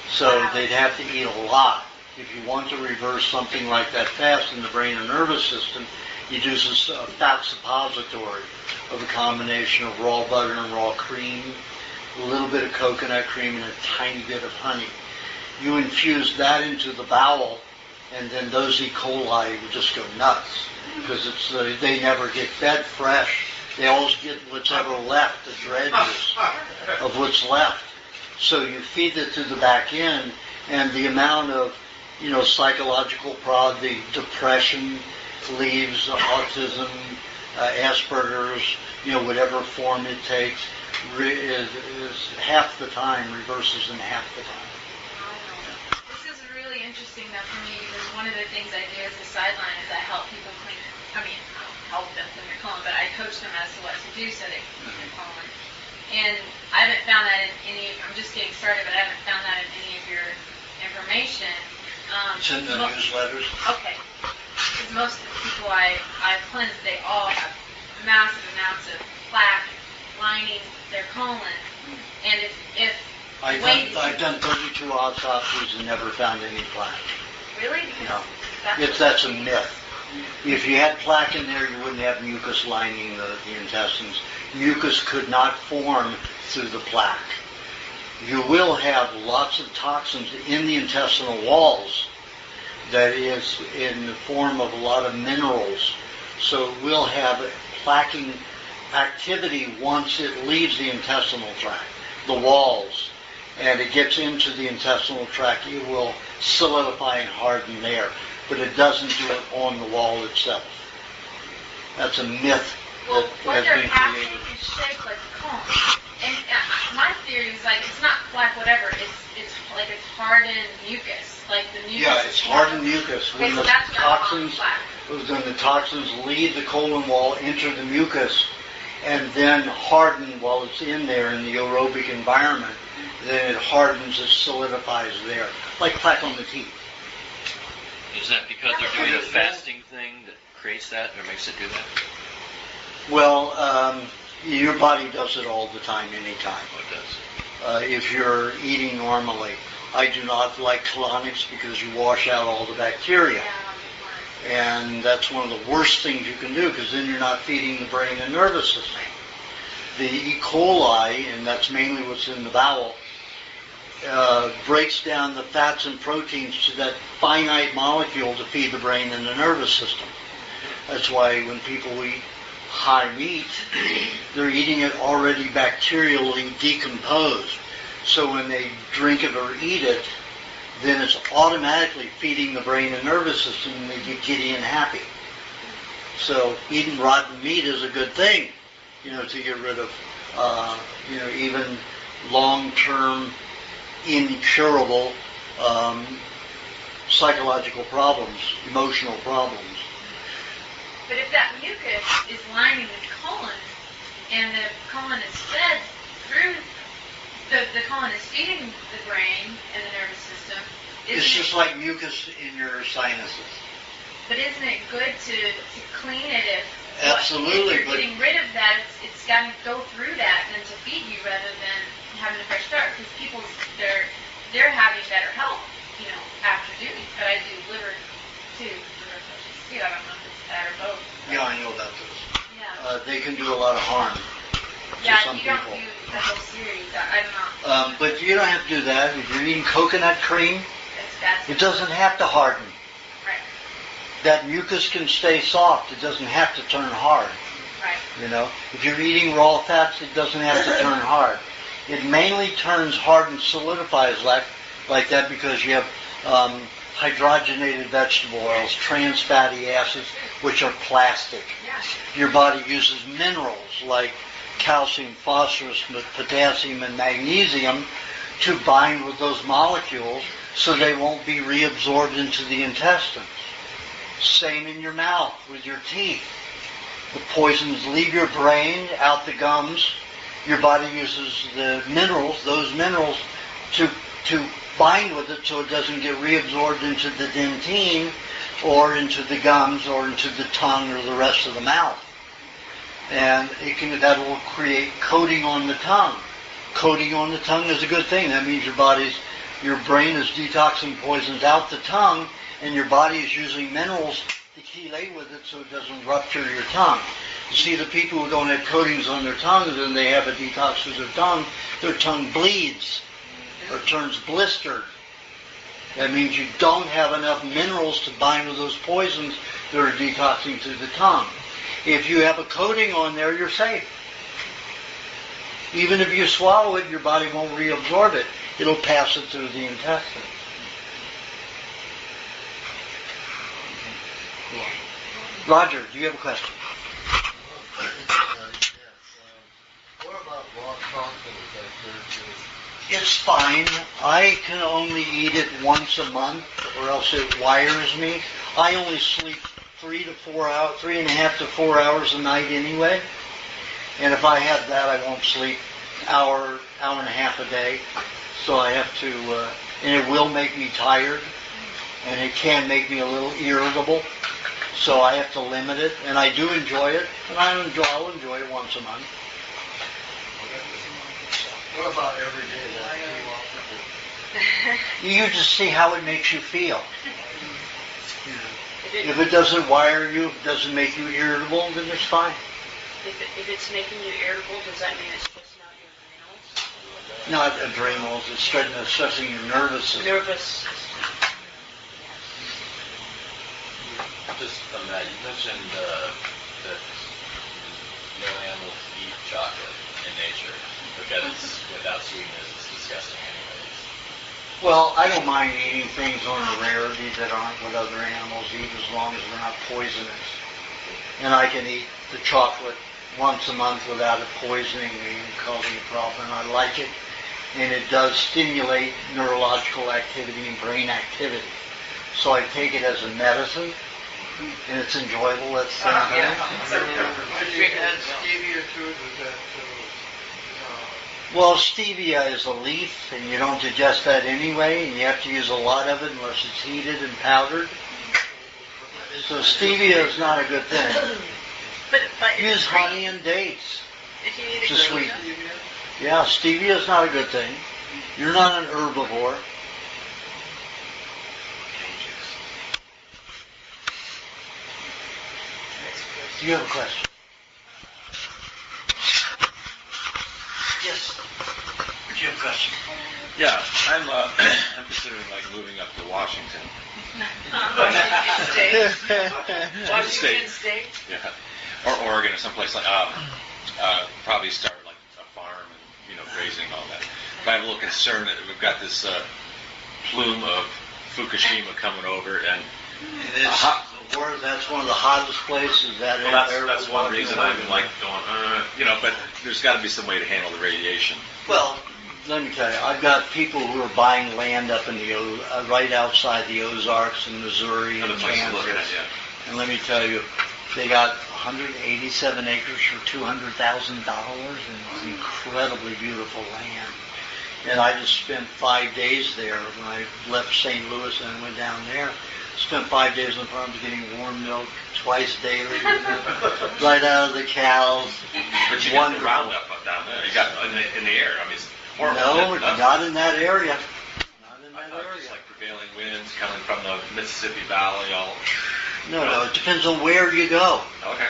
So they'd have to eat a lot. If you want to reverse something like that fast in the brain and nervous system, you do a fat suppository of a combination of raw butter and raw cream, a little bit of coconut cream, and a tiny bit of honey. You infuse that into the bowel, and then those E. coli would just go nuts, because they never get fed fresh. They always get what's ever left, the dregs of what's left. So you feed it to the back end, and the amount of psychological the depression leaves, autism, Asperger's, whatever form it takes, is half the time, reverses in half the time. This is really interesting though for me, because one of the things I do as a sideline is I help people clean it. I mean, I don't help them clean their colon, but I coach them as to what to do so they can clean their colon. And I haven't found that in I'm just getting started, but I haven't found that in any of your information. It's in the newsletters. Okay. Because most of the people I've cleansed, they all have massive amounts of plaque lining their colon. And if I've done 32 autopsies and never found any plaque. Really? No. That's a myth. If you had plaque in there, you wouldn't have mucus lining the intestines. Mucus could not form through the plaque. You will have lots of toxins in the intestinal walls that is in the form of a lot of minerals. So it will have plaquing activity once it leaves the intestinal tract, the walls, and it gets into the intestinal tract. It will solidify and harden there, but it doesn't do it on the wall itself. That's a myth well, that has been happening created. is shaped like a cone. And my theory is like it's not plaque, whatever. It's like it's hardened mucus, like the mucus. Yeah, it's hardened mucus. Okay, so that's when the toxins leave the colon wall, enter the mucus, and then harden while it's in there in the aerobic environment. Then it hardens, it solidifies there, like plaque on the teeth. Is that because they're doing a fasting thing that creates that or makes it do that? Well, your body does it all the time, anytime. Oh, it does. If you're eating normally. I do not like colonics because you wash out all the bacteria. And that's one of the worst things you can do, because then you're not feeding the brain and nervous system. The E. coli, and that's mainly what's in the bowel, breaks down the fats and proteins to that finite molecule to feed the brain and the nervous system. That's why when people eat high meat, they're eating it already bacterially decomposed. So when they drink it or eat it, then it's automatically feeding the brain and nervous system, and they get giddy and happy. So eating rotten meat is a good thing, to get rid of, even long-term, incurable psychological problems, emotional problems. But if that mucus is lining the colon, and the colon is fed through, the colon is feeding the brain and the nervous system. It's just like mucus in your sinuses. But isn't it good to clean it if Absolutely, if you're getting rid of that, it's got to go through that and to feed you rather than having a fresh start, because people, they're having better health, after doing. But I do liver too. I don't know if it's that or both. Yeah, I know about those. Yeah. They can do a lot of harm to some you people. don't do the whole series. I don't know. But you don't have to do that. If you're eating coconut cream, it doesn't have to harden. Right. That mucus can stay soft. It doesn't have to turn hard. Right. If you're eating raw fats, it doesn't have to turn hard. It mainly turns hard and solidifies like that because you have hydrogenated vegetable oils, trans fatty acids, which are plastic. Yeah. Your body uses minerals like calcium, phosphorus, potassium, and magnesium to bind with those molecules so they won't be reabsorbed into the intestines. Same in your mouth with your teeth. The poisons leave your brain, out the gums. Your body uses the minerals, those minerals, to bind with it so it doesn't get reabsorbed into the dentine or into the gums or into the tongue or the rest of the mouth. And that will create coating on the tongue. Coating on the tongue is a good thing. That means your brain is detoxing poisons out the tongue, and your body is using minerals to chelate with it so it doesn't rupture your tongue. You see, the people who don't have coatings on their tongues and they have a detox of their tongue bleeds or turns blistered. That means you don't have enough minerals to bind with those poisons that are detoxing through the tongue. If you have a coating on there, you're safe. Even if you swallow it, your body won't reabsorb it. It'll pass it through the intestines. Roger, do you have a question? What about raw chocolate? It's fine. I can only eat it once a month, or else it wires me. I only sleep 3.5 to 4 hours a night anyway. And if I have that, I won't sleep hour and a half a day. So I have to, and it will make me tired, and it can make me a little irritable. So I have to limit it, and I do enjoy it, and I'll enjoy it once a month. What about every day? You just see how it makes you feel. If it doesn't wire you, if it doesn't make you irritable, then it's fine. If it's making you irritable, does that mean it's just not your adrenals? Not adrenals, it's stressing your nervous system. Nervous. Just on that, you mentioned that no animals eat chocolate in nature because it's without sweetness, it's disgusting anyways. Well, I don't mind eating things on a rarity that aren't what other animals eat as long as they're not poisonous. And I can eat the chocolate once a month without it poisoning me and causing a problem. I like it, and it does stimulate neurological activity and brain activity. So I take it as a medicine, and it's enjoyable. That's the same thing. When you add stevia to it, does that Well, stevia is a leaf, and you don't digest that anyway, and you have to use a lot of it unless it's heated and powdered. So stevia is not a good thing. But Use honey and dates if you eat to it sweeten. Yeah, stevia is not a good thing. You're not an herbivore. Do you have a question? Yes. Do you have a question? Yeah, I'm considering moving up to Washington. Washington State? Yeah, or Oregon or someplace like probably start a farm and raising all that. I have a little concern that we've got this plume of Fukushima coming over, and it is. That's one of the hottest places. That's one reason I'm like going, but there's got to be some way to handle the radiation. Well, let me tell you, I've got people who are buying land up in the right outside the Ozarks in Missouri and Kansas. And let me tell you, they got 187 acres for $200,000, and it's incredibly beautiful land. And I just spent 5 days there when I left St. Louis and went down there. Spent 5 days on the farm getting warm milk twice daily, right out of the cows. But you got the Roundup down there. You got in the air. I mean, it's horrible. No, not in that area. Not in that area. It's like prevailing winds coming from the Mississippi Valley. No, it depends on where you go. Okay.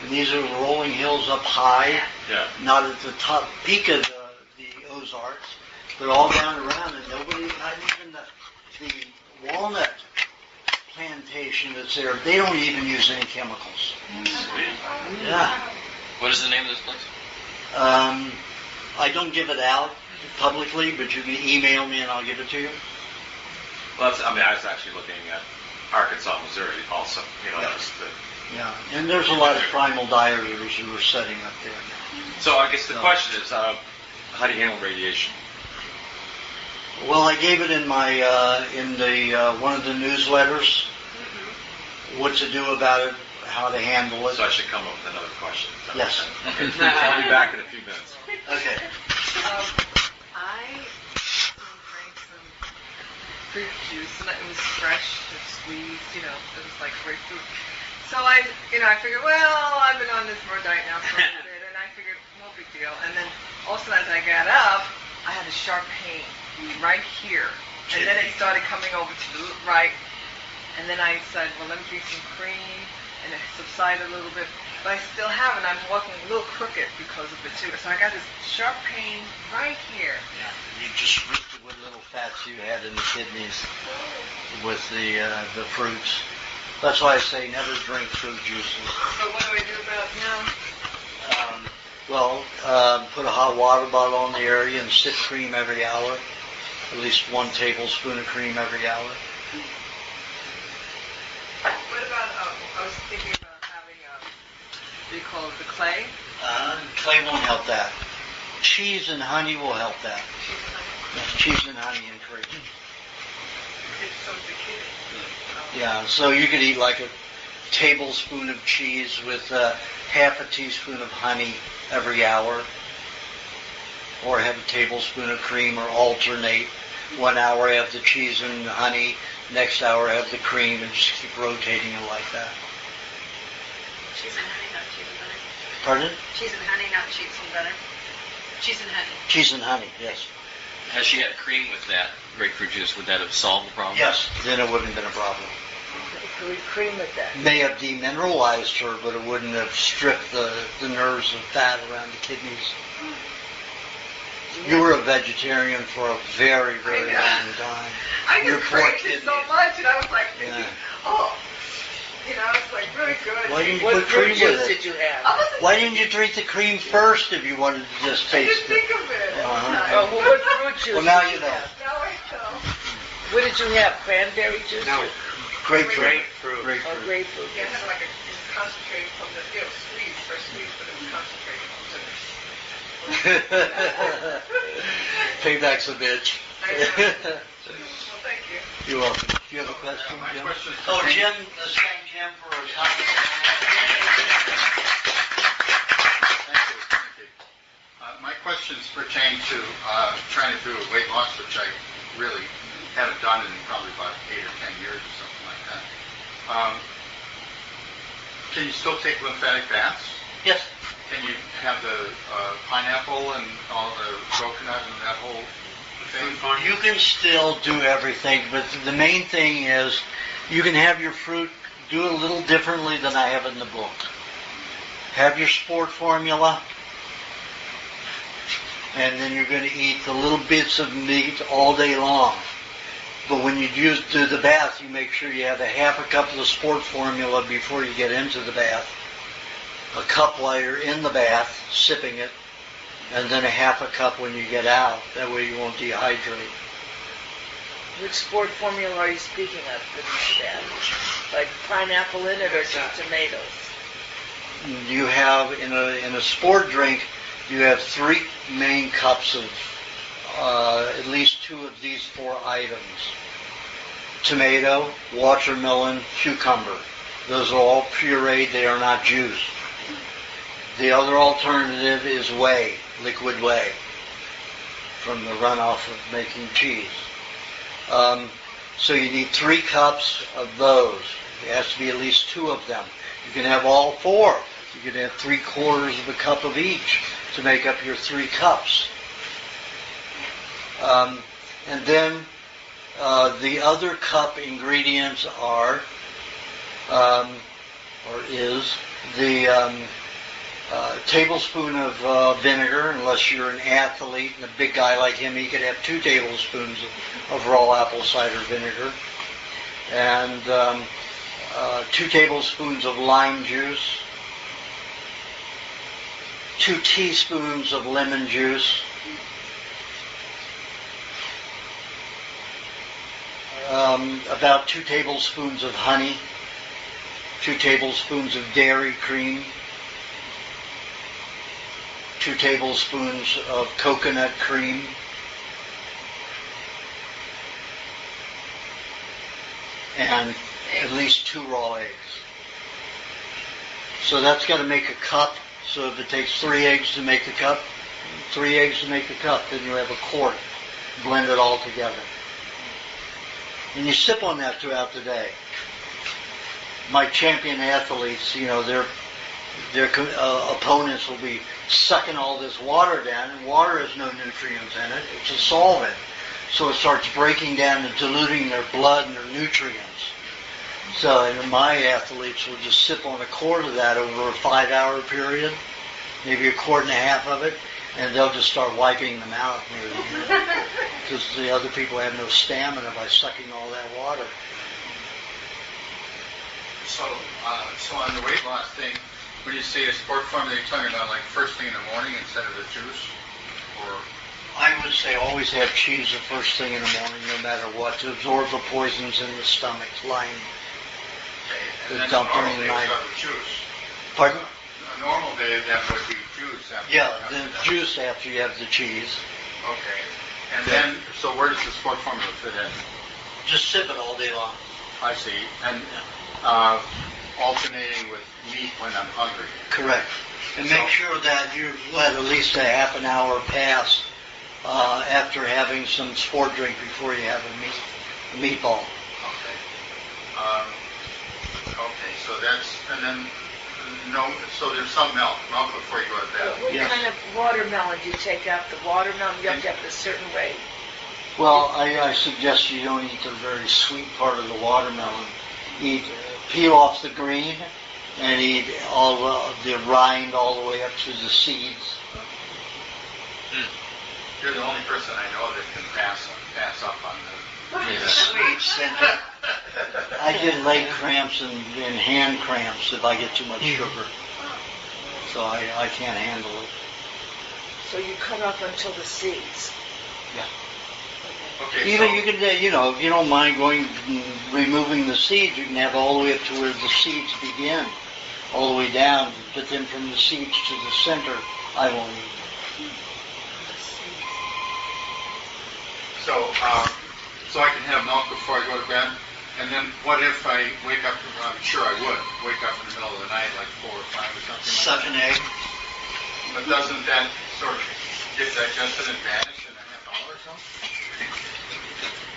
And these are rolling hills up high. Yeah. Not at the top peak of the Ozarks, but all down around, and nobody, not even the walnut plantation that's there, they don't even use any chemicals. Yeah. What is the name of this place? I don't give it out publicly, but you can email me and I'll give it to you. Well, I was actually looking at Arkansas, Missouri also. Yeah, and there's a lot of primal dieters who are setting up there now. So I guess the question is, how do you handle radiation? Well, I gave it in my one of the newsletters. What to do about it, how to handle it. So I should come up with another question. Yes. Okay. I'll be back in a few minutes. Okay. I drank some fruit juice, and it was fresh, squeezed. It was like grapefruit. So I figured, well, I've been on this raw diet now for a bit, and I figured, no big deal. And then all of a sudden, as I got up, I had a sharp pain right here. And then it started coming over to the right. And then I said, well, let me drink some cream. And it subsided a little bit. But I still have it. I'm walking a little crooked because of it, too. So I got this sharp pain right here. Yeah, you just ripped what little fats you had in the kidneys with the fruits. That's why I say never drink fruit juices. So what do I do about it now? Put a hot water bottle on the area and sip cream every hour. At least 1 tablespoon of cream every hour. What about, I was thinking about having, what do you call it, the clay? Clay won't help that. Cheese and honey will help that. Cheese and honey and cream. Yeah, so you could eat like a tablespoon of cheese with half a teaspoon of honey every hour. Or have a tablespoon of cream, or alternate. 1 hour have the cheese and honey, next hour have the cream, and just keep rotating it like that. Cheese and honey, not cheese and butter. Pardon? Cheese and honey, not cheese and butter. Cheese and honey. Cheese and honey, yes. Has she had cream with that grapefruit juice? Would that have solved the problem? Yes, then it wouldn't have been a problem. Cream with that. May have demineralized her, but it wouldn't have stripped the nerves of fat around the kidneys. You were a vegetarian for a very, very long time. I just craved it so much, and I was like, it's like really good. Why didn't you put cream with it? Did you have? Why didn't you drink the cream first if you wanted to just taste it? I didn't think of it. What fruit juice? Well, now you know. Now I know. What did you have? Cranberry juice? No. Grapefruit. Oh, grapefruit. Yeah, it had like a concentrate from the squeeze, fresh squeeze, but it was concentrated from the Payback's a bitch. Well, thank you. You're welcome. Do you have a question, Jim? Jim, let's thank Jim for a comment. Thank you. My questions pertain to trying to do a weight loss, which I really haven't done in probably about 8 or 10 years or something like that. Can you still take lymphatic baths? Yes. Can you have the pineapple and all the coconut and that whole thing? You can still do everything, but the main thing is you can have your fruit, do it a little differently than I have in the book. Have your sport formula, and then you're going to eat the little bits of meat all day long. But when you do the bath, you make sure you have a half a cup of the sport formula before you get into the bath. A cup while you're in the bath, sipping it, and then a half a cup when you get out. That way you won't dehydrate. Which sport formula are you speaking of that you should add? Like pineapple in it or just tomatoes? You have, in a sport drink, you have 3 main cups of at least 2 of these 4 items. Tomato, watermelon, cucumber. Those are all pureed, they are not juice. The other alternative is whey, liquid whey, from the runoff of making cheese. So you need 3 cups of those. It has to be at least 2 of them. You can have all 4. You can have 3/4 of a cup of each to make up your 3 cups. And then the other cup ingredients are, or is, the tablespoon of vinegar, unless you're an athlete, and a big guy like him, he could have 2 tablespoons of raw apple cider vinegar, and 2 tablespoons of lime juice, 2 teaspoons of lemon juice, about 2 tablespoons of honey, 2 tablespoons of dairy cream, 2 tablespoons of coconut cream, and at least 2 raw eggs. So that's got to make a cup. So if it takes 3 eggs to make the cup, 3 eggs to make the cup, then you have a quart. Blend it all together. And you sip on that throughout the day. My champion athletes, their opponents will be sucking all this water down, and water has no nutrients in it. It's a solvent. So it starts breaking down and diluting their blood and their nutrients. So my athletes will just sip on a quart of that over a 5-hour period, maybe a quart and a half of it, and they'll just start wiping them out near the end, because the other people have no stamina by sucking all that water. So on the weight loss thing, when you say a sport formula, you're talking about like first thing in the morning instead of the juice? Or I would say always have cheese the first thing in the morning, no matter what, to absorb the poisons in the stomach, lying. And The then dump a normal during the day night. would have juice. Pardon? A normal day, that would be juice. After Yeah, after the that. juice after you have the cheese. Okay. And then, so where does the sport formula fit in? Just sip it all day long. I see. And alternating with meat when I'm hungry. Correct. And make sure that you let at least a half an hour pass after having some sport drink before you have a meatball. Okay. Okay, so that's, and then, so there's some milk before you go to bed. What kind of watermelon do you take out? The watermelon, you have to have it a certain way. Well, I suggest you don't eat the very sweet part of the watermelon. Peel off the green and eat all the rind all the way up to the seeds. You're the only person I know that can pass up on the sweets. And I get leg cramps and hand cramps if I get too much sugar. So I can't handle it. So you cut off until the seeds. Yeah. Okay, Even you can, if you don't mind removing the seeds, you can have all the way up to where the seeds begin, all the way down. But then from the seeds to the center, I won't eat. So I can have milk before I go to bed, and then what if I wake up? I'm sure I would wake up in the middle of the night, like 4 or 5 or something. Suck an egg. But doesn't that sort of get digested and vanish in a half hour or something?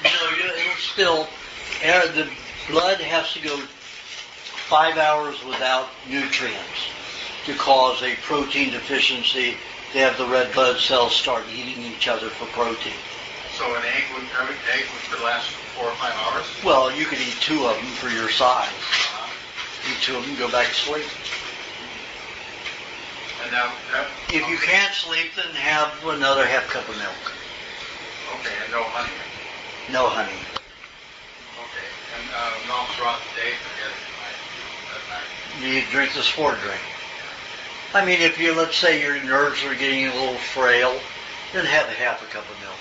It'll still, the blood has to go 5 hours without nutrients to cause a protein deficiency. They have the red blood cells start eating each other for protein. So every egg could last 4 or 5 hours? Well, you could eat 2 of them for your size. Eat 2 of them and go back to sleep. And now, if you can't sleep, then have another half cup of milk. Okay, and no honey? No honey. Okay, and milk throughout the day, forget it at night. You drink the sport drink. I mean, if you, let's say your nerves are getting a little frail, then have a half a cup of milk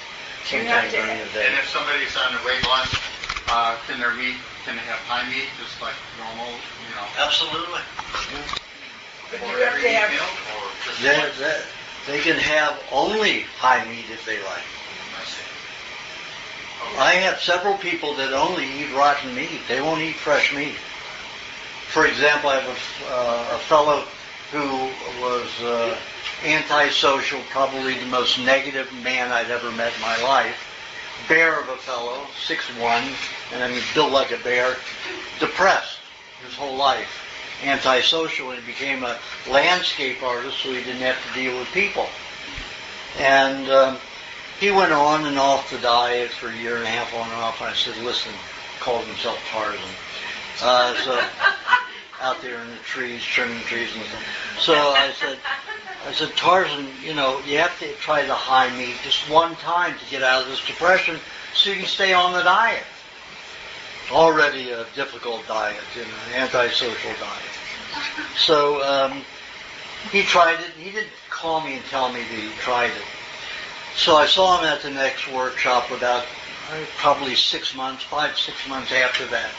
sometime during the day. And if somebody's on the weight loss, can they have high meat just like normal, you know? Absolutely. But you have to have... They can have only high meat if they like. I have several people that only eat rotten meat. They won't eat fresh meat. For example, I have a fellow who was antisocial, probably the most negative man I'd ever met in my life. Bear of a fellow, 6'1", and I mean built like a bear, depressed his whole life, antisocial, and became a landscape artist so he didn't have to deal with people. And he went on and off the diet for a year and a half on and off, and I said, listen, called himself Tarzan. So out there in the trees, trimming trees and stuff. So I said, Tarzan, you know, you have to try the high meat just one time to get out of this depression so you can stay on the diet. Already a difficult diet, you know, an antisocial diet. So he tried it. He didn't call me and tell me that he tried it. So I saw him at the next workshop about probably 6 months, 5-6 months after that.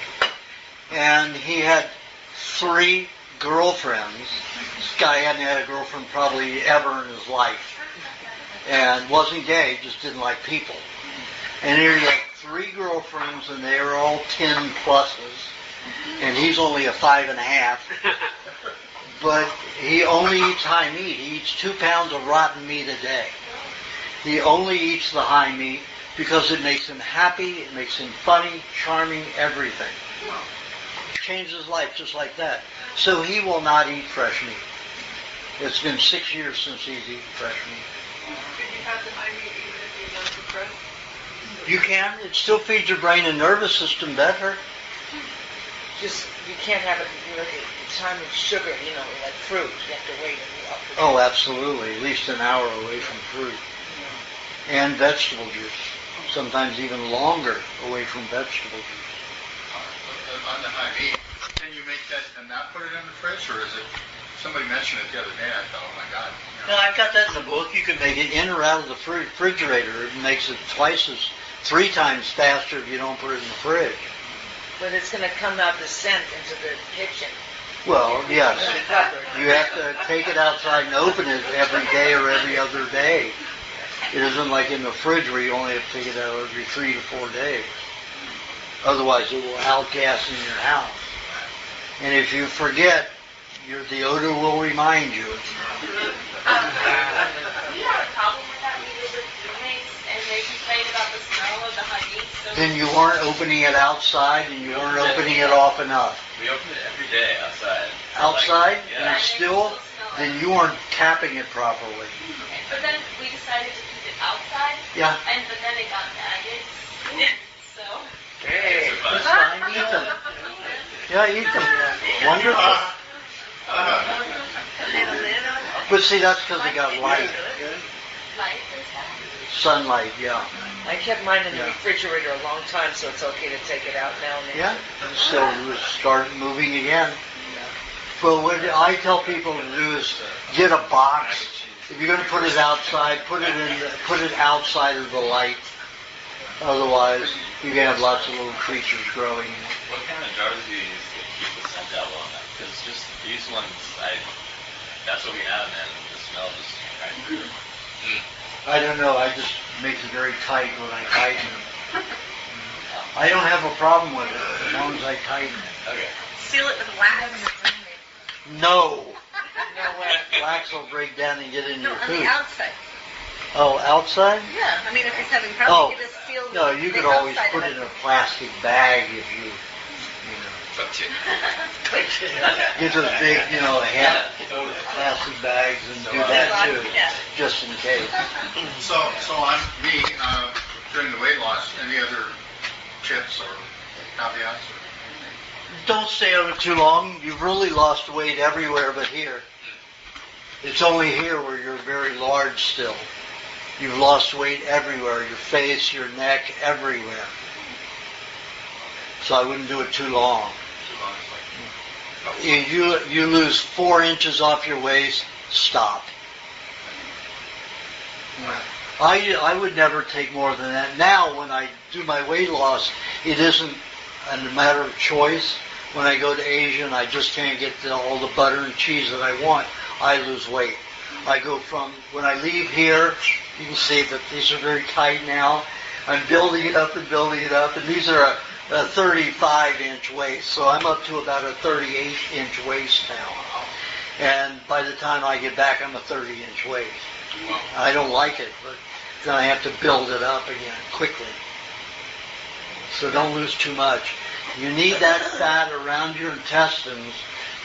And he had 3 girlfriends. This guy hadn't had a girlfriend probably ever in his life. And wasn't gay, just didn't like people. And here he had 3 girlfriends, and they were all 10 pluses. And he's only a 5.5. But he only eats high meat. He eats 2 pounds of rotten meat a day. He only eats the high meat because it makes him happy, it makes him funny, charming, everything. Changed his life just like that. So he will not eat fresh meat. It's been 6 years since he's eaten fresh meat. Can you have the high meat even if you're not depressed? You can. It still feeds your brain and nervous system better. Just, you can't have it, you know, the time of sugar, you know, like fruit. You have to wait up. Oh, absolutely. At least an hour away from fruit. And vegetable juice. Sometimes even longer away from vegetable juice. On the high meat, can you make that and not put it in the fridge, or is it? Somebody mentioned it the other day. I thought, oh my God. You know. No, I've got that in the book. You can make it in or out of the refrigerator. It makes it 3 times faster if you don't put it in the fridge. But it's going to come out the scent into the kitchen. Well, yes. You have to take it outside and open it every day or every other day. It isn't like in the fridge where you only have to take it out every 3 to 4 days. Otherwise, it will outgas in your house. And if you forget, the odor will remind you. Do you have a problem with that meat with roommates and they complain about the smell of the high meat? So Then you weren't opening it outside and you weren't opening it off enough. We open it every day outside. Outside? Yeah. And still, then you weren't tapping it properly. But then we decided to keep it outside. Yeah. But then it got maggots. So. Hey, that's fine. Eat them. Yeah, eat them. Wonderful. But see, that's because they got light. Sunlight, yeah. I kept mine in the refrigerator a long time, so it's okay to take it out now and then. Yeah. So we start moving again. Well, what I tell people to do is get a box. If you're going to put it outside, put it outside of the light. Otherwise, you can have lots of little creatures growing in it. What kind of jars do you use to keep the scent out long enough? Because just these ones, that's what we have, and the smell just kind of... I don't know. I just make it very tight when I tighten them. I don't have a problem with it as long as I tighten it. Okay. Seal it with wax. No. Wax will break down and get in your On food. the outside. Oh, outside? Yeah, I mean, if you're having problems, you can just seal no, you could always put it in a plastic bag if you get those big, half plastic bags and do that too, just in case. So on me, during the weight loss, any other tips or caveats? Don't stay on it too long. You've really lost weight everywhere but here. It's only here where you're very large still. You've lost weight everywhere, your face, your neck, everywhere. So I wouldn't do it too long. You lose 4 inches off your waist, stop. I would never take more than that. Now, when I do my weight loss, it isn't a matter of choice. When I go to Asia and I just can't get all the butter and cheese that I want, I lose weight. I go from, when I leave here, you can see that these are very tight now. I'm building it up and building it up, and these are a 35-inch waist, so I'm up to about a 38-inch waist now. And by the time I get back, I'm a 30-inch waist. I don't like it, but then I have to build it up again quickly. So don't lose too much. You need that fat around your intestines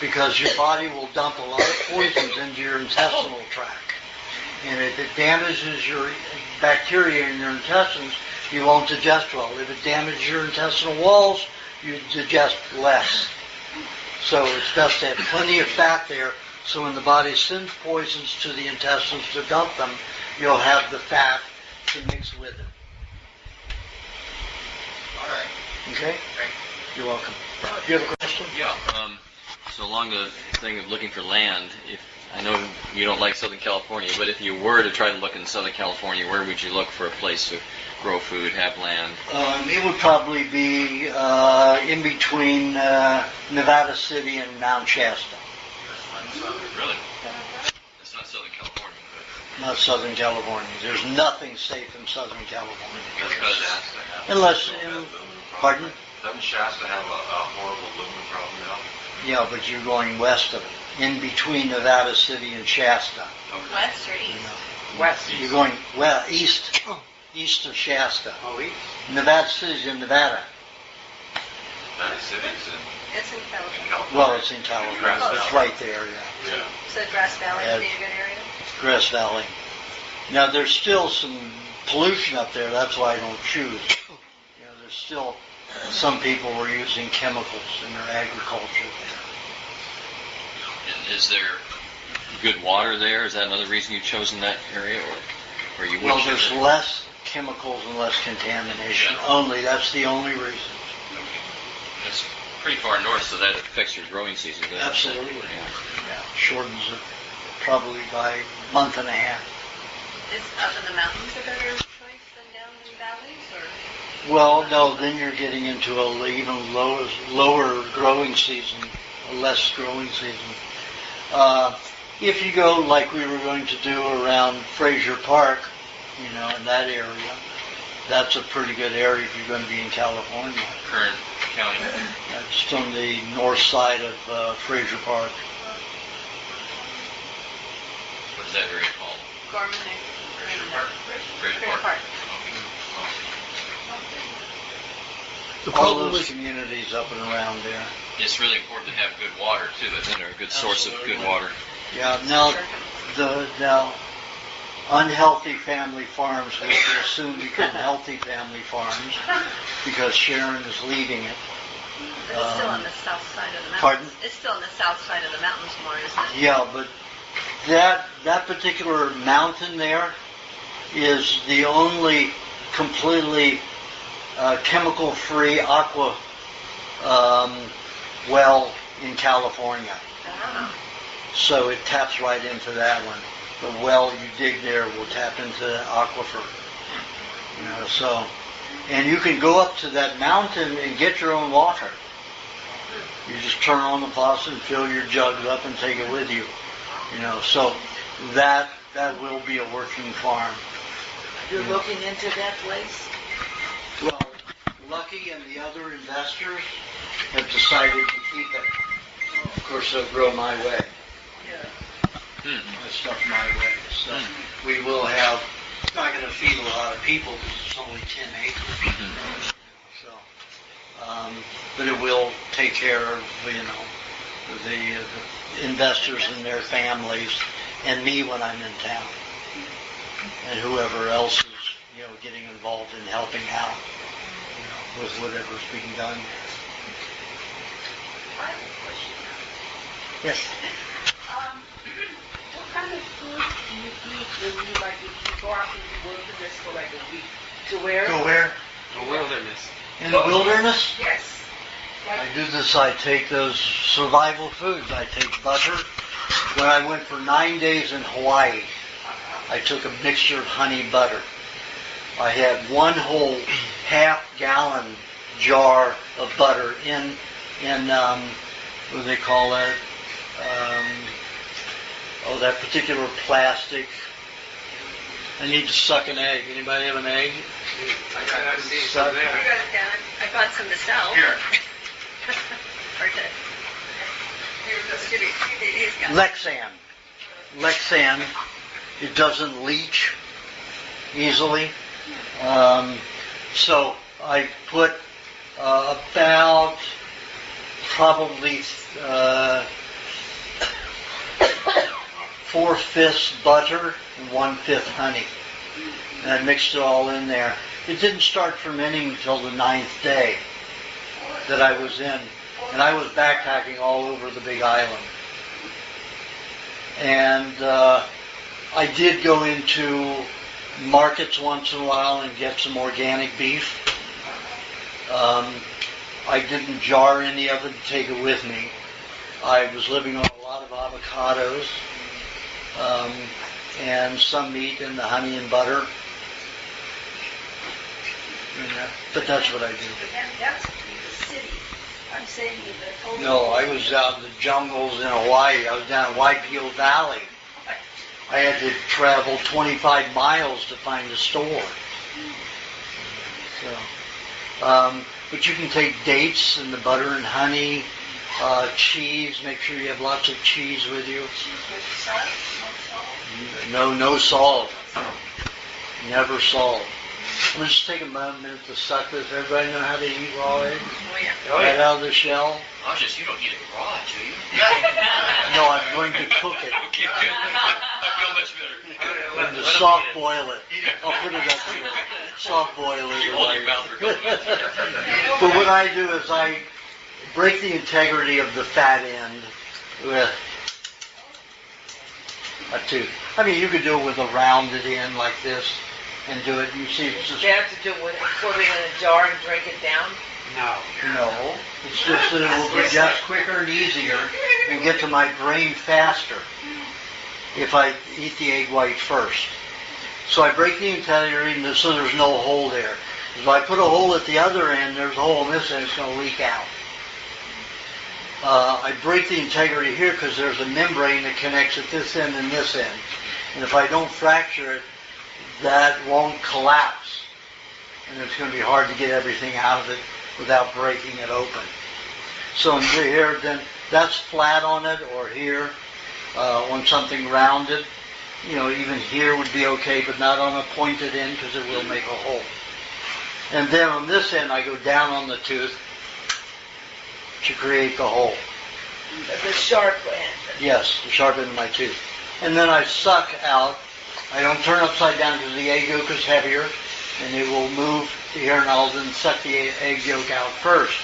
because your body will dump a lot of poisons into your intestinal tract. And if it damages your bacteria in your intestines, you won't digest well. If it damages your intestinal walls, you digest less. So it's best to have plenty of fat there, so when the body sends poisons to the intestines to dump them, you'll have the fat to mix with it. All right. Okay? You're welcome. Do you have a question? Yeah. So along the thing of looking for land, if I know you don't like Southern California, but if you were to try to look in Southern California, where would you look for a place to grow food, have land? It would probably be in between Nevada City and Mount Shasta. Really? That's not Southern California. Not Southern California. There's nothing safe in Southern California. Unless, pardon? Doesn't Shasta have a horrible lumen problem now? Yeah, but you're going west of it, in between Nevada City and Shasta. West or east? West. You're going east of Shasta. Oh, east? Nevada City's in Nevada. Nevada City's in It's in California. Well, it's in California. Grass It's Valley. right there, yeah. Yeah. So Grass Valley would be a good area? Grass Valley. Now, there's still some pollution up there. That's why I don't choose. There's still some people were using chemicals in their agriculture there. And is there good water there? Is that another reason you've chosen that area, or you? Well, there's less chemicals and less contamination. Yeah. That's the only reason. That's pretty far north, so that affects your growing season. Doesn't it? Absolutely. Yeah. Shortens it probably by a month and a half. Is up in the mountains a better choice than down in valleys, or? Well, no, then you're getting into a even lower growing season, a less growing season. If you go like we were going to do around Fraser Park, in that area, that's a pretty good area if you're going to be in California. Kern County. Just on the north side of Fraser Park. What is that area called? Gorman Fraser Park. The problem with communities up and around there. It's really important to have good water too, isn't there? A good source of good water. Yeah. Now, unhealthy family farms, which will soon become healthy family farms, because Sharon is leaving it. But it's still on the south side of the mountains. Pardon? It's still on the south side of the mountains more, isn't it? Yeah, but that particular mountain there is the only completely chemical-free aqua well in California. Oh. So it taps right into that one. The well you dig there will tap into the aquifer. And you can go up to that mountain and get your own water. You just turn on the faucet and fill your jugs up and take it with you. So that will be a working farm. You're looking into that place? Well, Lucky and the other investors have decided to keep it. Of course, they'll grow my way. My stuff my way. So we will have, it's not going to feed a lot of people because it's only 10 acres. But it will take care of, the investors and their families and me when I'm in town. And whoever else is, getting involved in helping out, with whatever's being done. Yes. What kind of food do you eat when you go out and you work in this for like a week? To where? Go where? The wilderness. In the wilderness? Yes. I do this, I take those survival foods. I take butter, When I went for 9 days in Hawaii, I took a mixture of honey and butter. I had one whole half-gallon jar of butter in what do they call that? That particular plastic. I need to suck an egg. Anybody have an egg? I see some there. I bought some myself. Here. Lexan. It doesn't leach easily. So I put about probably 4/5 butter and 1/5 honey. And I mixed it all in there. It didn't start fermenting until the 9th day that I was in. And I was backpacking all over the Big Island. And I did go into markets once in a while and get some organic beef. I didn't jar any of it and take it with me. I was living on a lot of avocados and some meat in the honey and butter. But that's what I do. That's the city. I'm saying that. No, I was out in the jungles in Hawaii. I was down in Waipio Valley. I had to travel 25 miles to find a store. So, but you can take dates and the butter and honey, cheese. Make sure you have lots of cheese with you. No salt. Never salt. I'm going to just take a minute to suck this. Everybody know how to eat raw eggs? Oh, yeah. Right out of the shell? Aajonus, you don't eat it raw, do you? No, I'm going to cook it. Okay, good. I feel much better. And to soft boil it. I'll put it up here. Soft boil it. Keep holding your mouth for But what I do is I break the integrity of the fat end with a tooth. I mean, you could do it with a rounded end like this and do it. You see, it's just... You have to do it with put it in a jar and drink it down? No. It's just that it will digest quicker and easier and get to my brain faster if I eat the egg white first. So I break the integrity so there's no hole there. If I put a hole at the other end, there's a hole in this end, it's going to leak out. I break the integrity here because there's a membrane that connects at this end and this end. And if I don't fracture it, that won't collapse. And it's going to be hard to get everything out of it without breaking it open. So here, then, that's flat on it, or here, on something rounded. You know, even here would be okay, but not on a pointed end because it will make a hole. And then on this end, I go down on the tooth to create the hole. The sharp end. Yes, the sharp end of my tooth. And then I suck out. I don't turn upside down because the egg yolk is heavier, and it will move to here, and I'll then suck the egg yolk out first.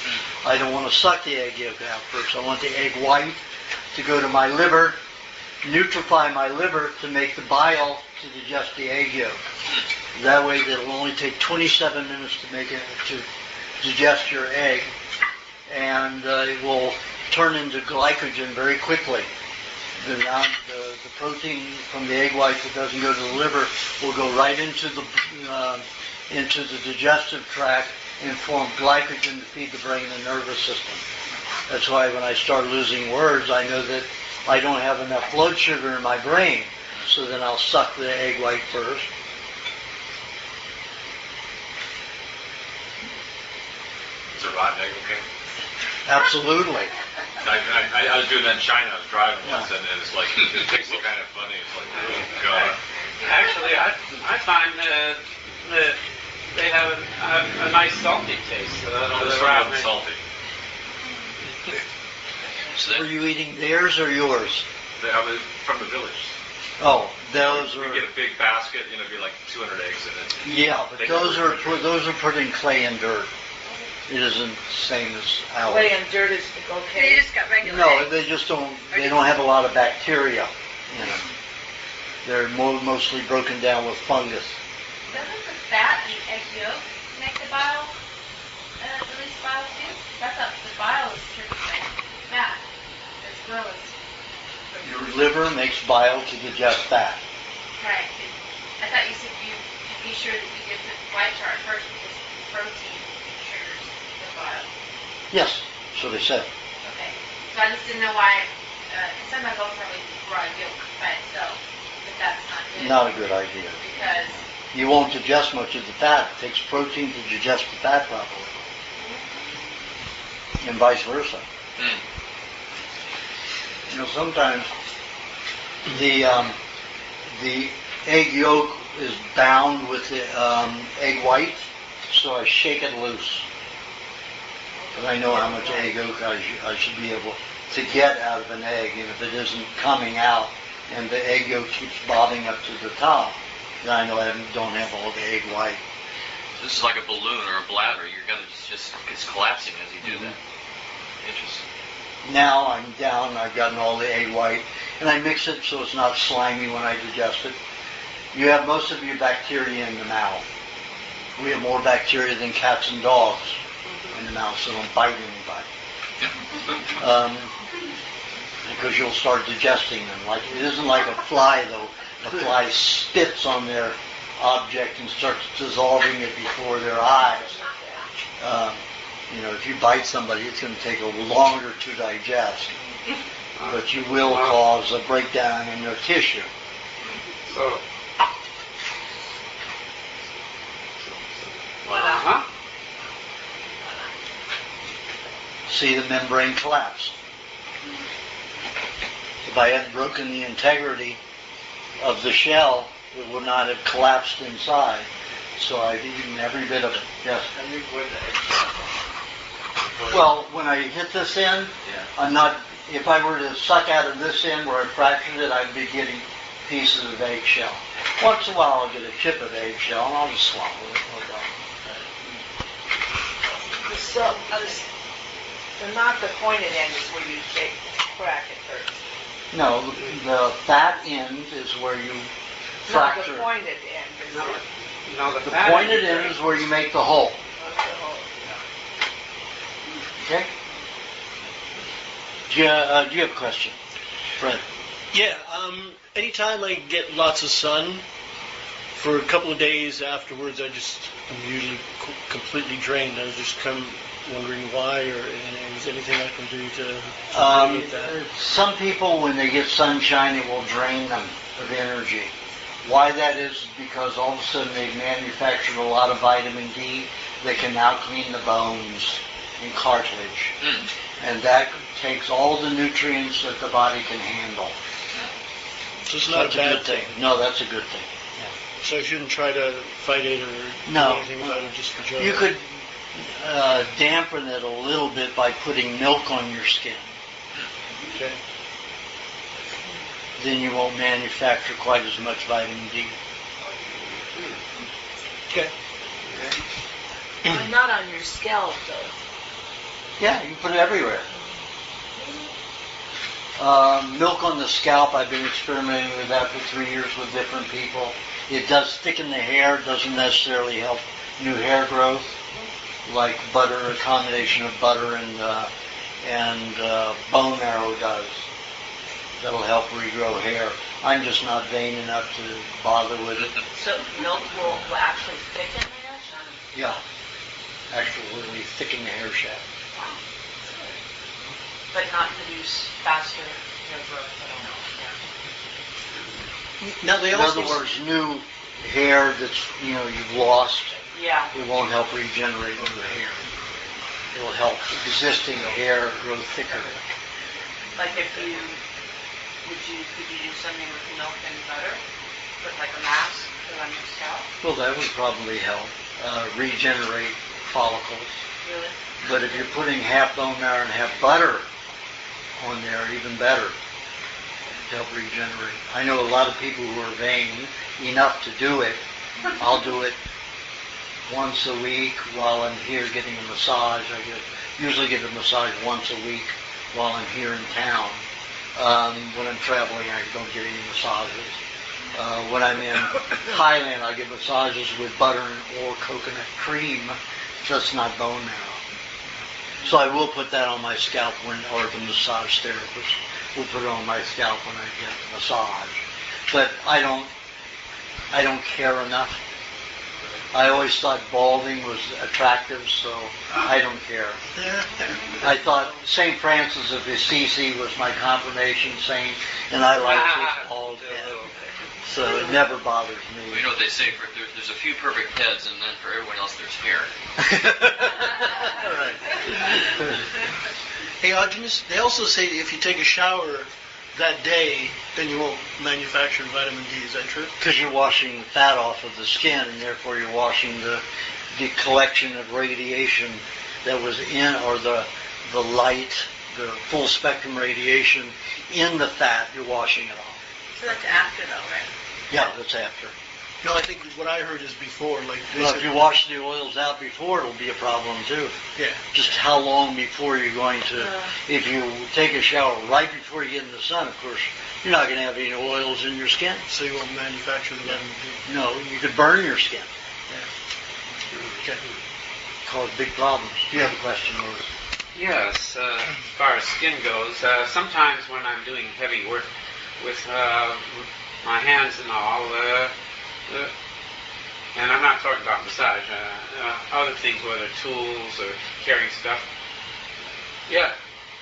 I don't want to suck the egg yolk out first. I want the egg white to go to my liver, nutrify my liver to make the bile to digest the egg yolk. That way, it'll only take 27 minutes to make it to digest your egg, and it will turn into glycogen very quickly. The protein from the egg white that doesn't go to the liver will go right into the digestive tract and form glycogen to feed the brain and nervous system. That's why when I start losing words, I know that I don't have enough blood sugar in my brain, so then I'll suck the egg white first. Is a rotten egg okay? Absolutely. I was doing that in China. I was driving once, and it's like, it tastes kind of funny. It's like, oh, God. Actually, I find that they have a nice salty taste. This one wasn't salty. Were you eating theirs or yours? I was from the village. Oh, those are... We get a big basket, it'd be like 200 eggs in it. Yeah, but those are put in clay and dirt. It isn't the same as ours. Clay and dirt is okay. They just got regular No, eggs. they just don't. They don't have a lot of bacteria in them. They're mostly broken down with fungus. Doesn't the fat and egg yolk make the bile, release bile too? I thought the bile is tricky thing. Fat, as well as Your liver makes bile to digest fat. Right. I thought you said you'd be sure that you get the white chart first because protein triggers the bile. Yes, so they said. Okay. So I just didn't know why, because sometimes I'll probably raw yolk by itself, but that's not good. Not a good idea. Because you won't digest much of the fat. It takes protein to digest the fat properly. And vice versa. You know, sometimes the egg yolk is bound with the egg white, so I shake it loose. Because I know how much egg yolk I should be able to get out of an egg, and if it isn't coming out, and the egg yolk keeps bobbing up to the top, then I know I don't have all the egg white. This is like a balloon or a bladder. You're gonna just it's collapsing as you do that. Interesting. Now I'm down. I've gotten all the egg white, and I mix it so it's not slimy when I digest it. You have most of your bacteria in the mouth. We have more bacteria than cats and dogs in the mouth, so don't bite anybody. Because you'll start digesting them. Like it isn't like a fly though. A fly spits on their object and starts dissolving it before their eyes. You know, if you bite somebody, it's going to take a longer to digest, but you will cause a breakdown in their tissue. So. See the membrane collapse. If I hadn't broken the integrity of the shell, it would not have collapsed inside. So I've eaten every bit of it. Yes. Well, when I hit this end, I'm not. If I were to suck out of this end where I fractured it, I'd be getting pieces of eggshell. Once in a while, I'll get a chip of eggshell, and I'll just swallow it. So not the pointed end is where you crack it first. No, the fat end is where you fracture. No, the pointed end is the pointed end is where you make the hole. Okay? Do you have a question, Fred? Yeah. Anytime I get lots of sun, for a couple of days afterwards, I'm usually completely drained. I just come wondering why, or is there anything I can do to mitigate that? Some people, when they get sunshine, it will drain them of energy. Why that is because all of a sudden they've manufactured a lot of vitamin D that can now clean the bones and cartilage. And that takes all the nutrients that the body can handle. So it's not a bad thing. No, that's a good thing. Yeah. So I shouldn't try to fight it or do anything about it, just enjoy it? You could dampen it a little bit by putting milk on your skin. Okay. Then you won't manufacture quite as much vitamin D. Okay. Not on your scalp, though. Yeah, you can put it everywhere. Milk on the scalp, I've been experimenting with that for 3 years with different people. It does thicken the hair, doesn't necessarily help new hair growth, like butter, a combination of butter and bone marrow does. That'll help regrow hair. I'm just not vain enough to bother with it. So milk will actually thicken the hair? Yeah. Actually, thicken the hair shaft. Wow. But not produce faster hair growth at all. Now, in other words, new hair that's you've lost. Yeah. It won't help regenerate new hair. It will help existing hair grow thicker. Like if could you do something with milk and butter? Put like a mask on your scalp? Well, that would probably help regenerate follicles. Really? But if you're putting half bone marrow and half butter on there, even better to help regenerate. I know a lot of people who are vain enough to do it. I'll do it once a week while I'm here getting a massage. I usually get a massage once a week while I'm here in town. When I'm traveling, I don't get any massages. When I'm in Thailand, I get massages with butter or coconut cream, just not bone marrow. So I will put that on my scalp or the massage therapist will put it on my scalp when I get a massage. But I don't care enough. I always thought balding was attractive, so I don't care. I thought St. Francis of Assisi was my confirmation saint, and I liked his bald head. So it never bothers me. Well, you know what they say, there's a few perfect heads, and then for everyone else there's hair. Right. Hey, Aajonus, they also say that if you take a shower that day, then you won't manufacture vitamin D. Is that true? Because you're washing fat off of the skin, and therefore you're washing the collection of radiation that was in, or the light, the full spectrum radiation in the fat. You're washing it off. So that's after, though, right? Yeah, that's after. No, I think what I heard is before. Like, well, if you wash the oils out before, it'll be a problem too. Yeah. Just how long before you're going to? If you take a shower right before you get in the sun, of course, you're not going to have any oils in your skin. So you won't manufacture the vitamin D. No, you could burn your skin. Yeah. Okay. Cause big problems. Do you have a question, Louis? Yes, as far as skin goes, sometimes when I'm doing heavy work with my hands and all, and I'm not talking about massage, other things, whether tools or carrying stuff. Yeah,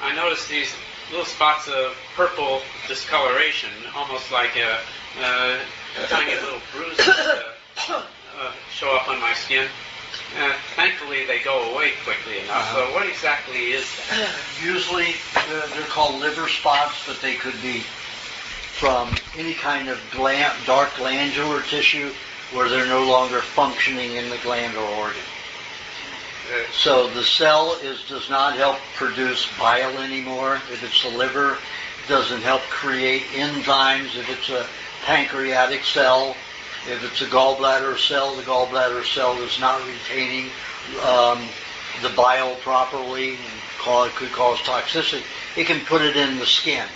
I noticed these little spots of purple discoloration, almost like tiny little bruises show up on my skin. Thankfully, they go away quickly enough. So what exactly is that? Usually, they're called liver spots, but they could be from any kind of dark glandular tissue where they're no longer functioning in the gland or organ. So the cell does not help produce bile anymore. If it's the liver, it doesn't help create enzymes. If it's a pancreatic cell, if it's a gallbladder cell, the gallbladder cell is not retaining the bile properly, and it could cause toxicity. It can put it in the skin.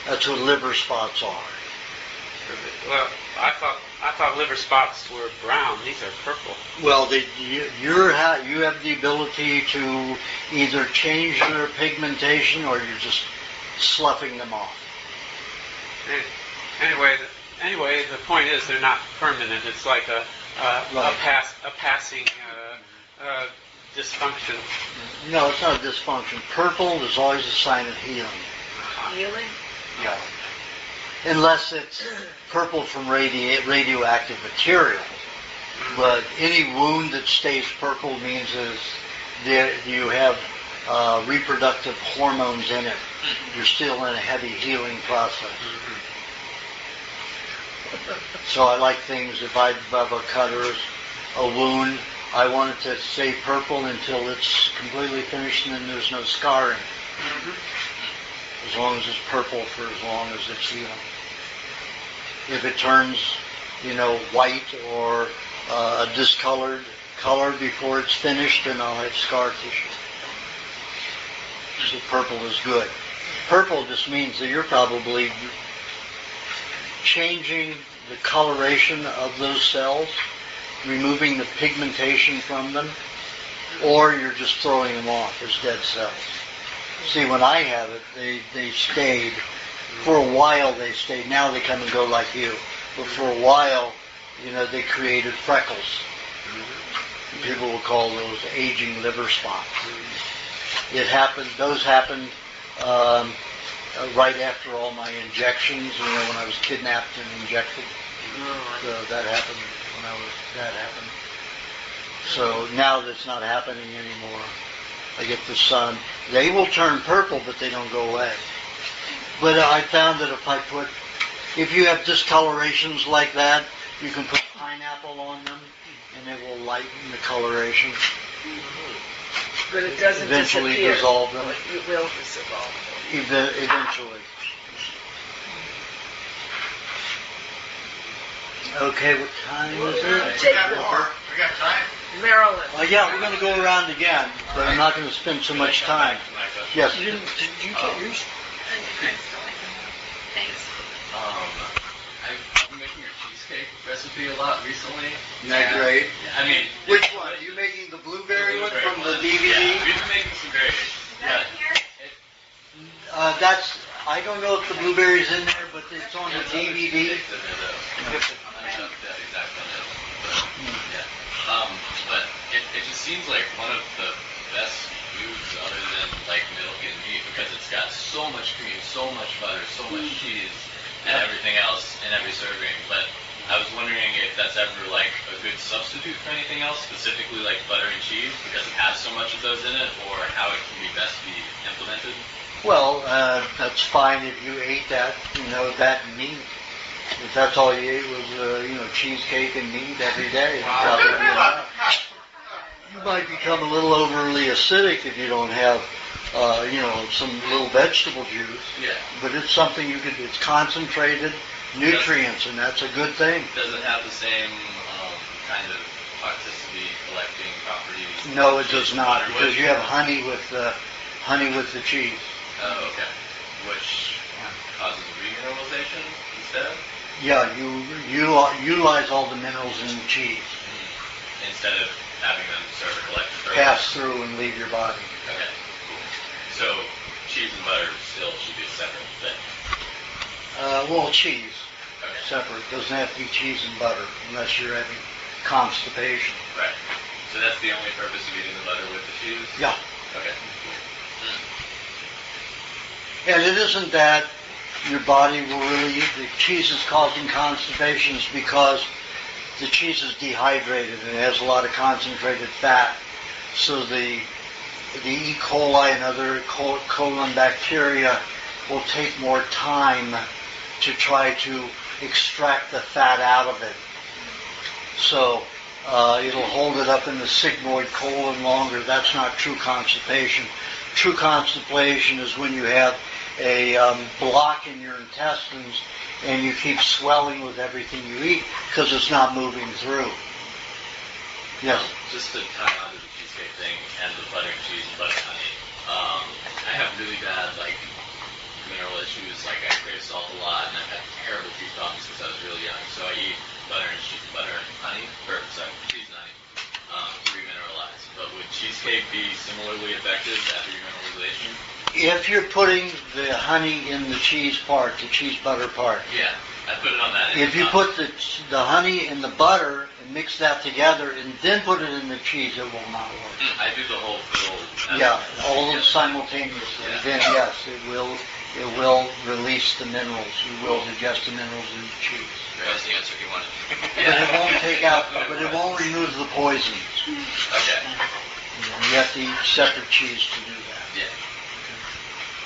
That's what liver spots are. Well, I thought liver spots were brown. These are purple. Well, you have the ability to either change their pigmentation or you're just sloughing them off. Anyway, the point is they're not permanent. It's like a passing dysfunction. No, it's not a dysfunction. Purple is always a sign of healing. Healing? Yeah. Unless it's purple from radioactive material. But any wound that stays purple means you have reproductive hormones in it. You're still in a heavy healing process. So I like things, if I have a cut or a wound, I want it to stay purple until it's completely finished and then there's no scarring. As long as it's purple for as long as it's healing. If it turns, white or a discolored color before it's finished, then I'll have scar tissue. So purple is good. Purple just means that you're probably changing the coloration of those cells, removing the pigmentation from them, or you're just throwing them off as dead cells. See, when I have it, they stayed. For a while they stayed. Now they come and go like you. But for a while, they created freckles. People will call those aging liver spots. Those happened right after all my injections, when I was kidnapped and injected. So that happened that happened. So now that's not happening anymore. I get the sun. They will turn purple, but they don't go away. But I found that if you have discolorations like that, you can put pineapple on them, and it will lighten the coloration. But it doesn't eventually disappear. Dissolve them. It will dissolve. Eventually. Okay, what time is it? We got time. Maryland. Yeah, we're going to go around again, but I'm not going to spend so much time. Yes. Did you get yours? Thanks. I've been making your cheesecake recipe a lot recently. Isn't that great? I mean, which one? Are you making the blueberry one from the DVD? Yeah, we've been making some variations. That's I don't know if the blueberry's in there, but it's on the DVD. But it just seems like one of the best foods other than like milk and meat because it's got so much cream, so much butter, so much cheese, and everything else in every serving. But I was wondering if that's ever like a good substitute for anything else, specifically like butter and cheese, because it has so much of those in it, or how it can be best be implemented. Well, that's fine if you ate that, that meat. If that's all you ate was, cheesecake and meat every day, it'd probably be enough. You might become a little overly acidic if you don't have, some little vegetable juice. Yeah. But it's something it's concentrated nutrients, and that's a good thing. Does it have the same kind of toxicity collecting properties? No, it does not, because you have honey with the cheese. Oh, okay. Which causes remineralization instead? Yeah, you utilize all the minerals in the cheese. Mm-hmm. Instead of having them sort of collected further. Pass through and leave your body. Okay, cool. So cheese and butter still should be a separate thing? Cheese. Okay. Separate. Doesn't have to be cheese and butter unless you're having constipation. Right. So that's the only purpose of eating the butter with the cheese? Yeah. Okay. And it isn't that your body will really eat. The cheese is causing constipation because the cheese is dehydrated and it has a lot of concentrated fat. So the E. coli and other colon bacteria will take more time to try to extract the fat out of it. So it'll hold it up in the sigmoid colon longer. That's not true constipation. True constipation is when you have a block in your intestines and you keep swelling with everything you eat because it's not moving through. Yes? Just to tie on to the cheesecake thing and the butter and cheese and butter honey, I have really bad, mineral issues. I crave salt a lot, and I've had terrible teeth problems since I was really young. So I eat butter and cheese and honey, cheese and honey, to remineralize. But would cheesecake be similarly effective after remineralization? If you're putting the honey in the cheese part, the cheese butter part. Yeah, I put it on that. If you put the honey in the butter and mix that together and then put it in the cheese, it will not work. I do the whole fill. Yeah, all simultaneously. Yeah. Then yes, it will release the minerals. You will digest the minerals in the cheese. That's the answer you wanted. But it won't but it won't remove the poisons. Okay. You have to eat separate cheese to do that. Yeah.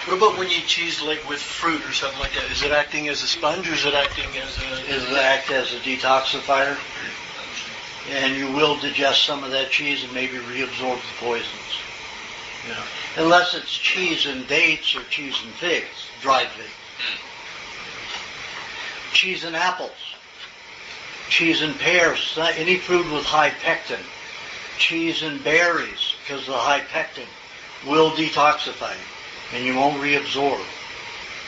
What about when you eat cheese with fruit or something like that? Is it acting as a sponge or is it acting as a... It act as a detoxifier. And you will digest some of that cheese and maybe reabsorb the poisons. Yeah. Unless it's cheese and dates or cheese and figs, dried figs. Cheese and apples. Cheese and pears, any fruit with high pectin. Cheese and berries, because of the high pectin, will detoxify you. And you won't reabsorb.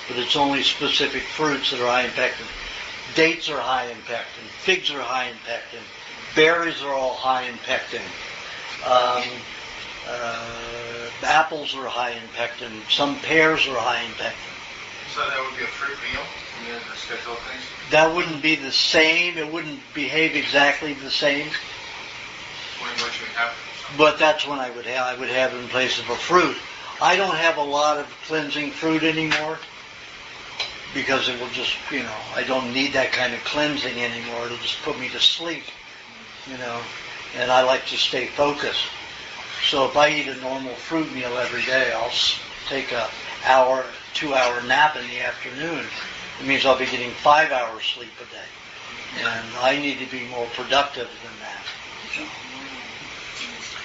But it's only specific fruits that are high in pectin. Dates are high in pectin. Figs are high in pectin. Berries are all high in pectin. Apples are high in pectin. Some pears are high in pectin. So that would be a fruit meal? The schedule things? That wouldn't be the same. It wouldn't behave exactly the same. What you would have? But that's when I would have it in place of a fruit. I don't have a lot of cleansing fruit anymore because it will just, I don't need that kind of cleansing anymore. It'll just put me to sleep, and I like to stay focused. So if I eat a normal fruit meal every day, I'll take a 2-hour nap in the afternoon. It means I'll be getting 5 hours sleep a day. And I need to be more productive than that.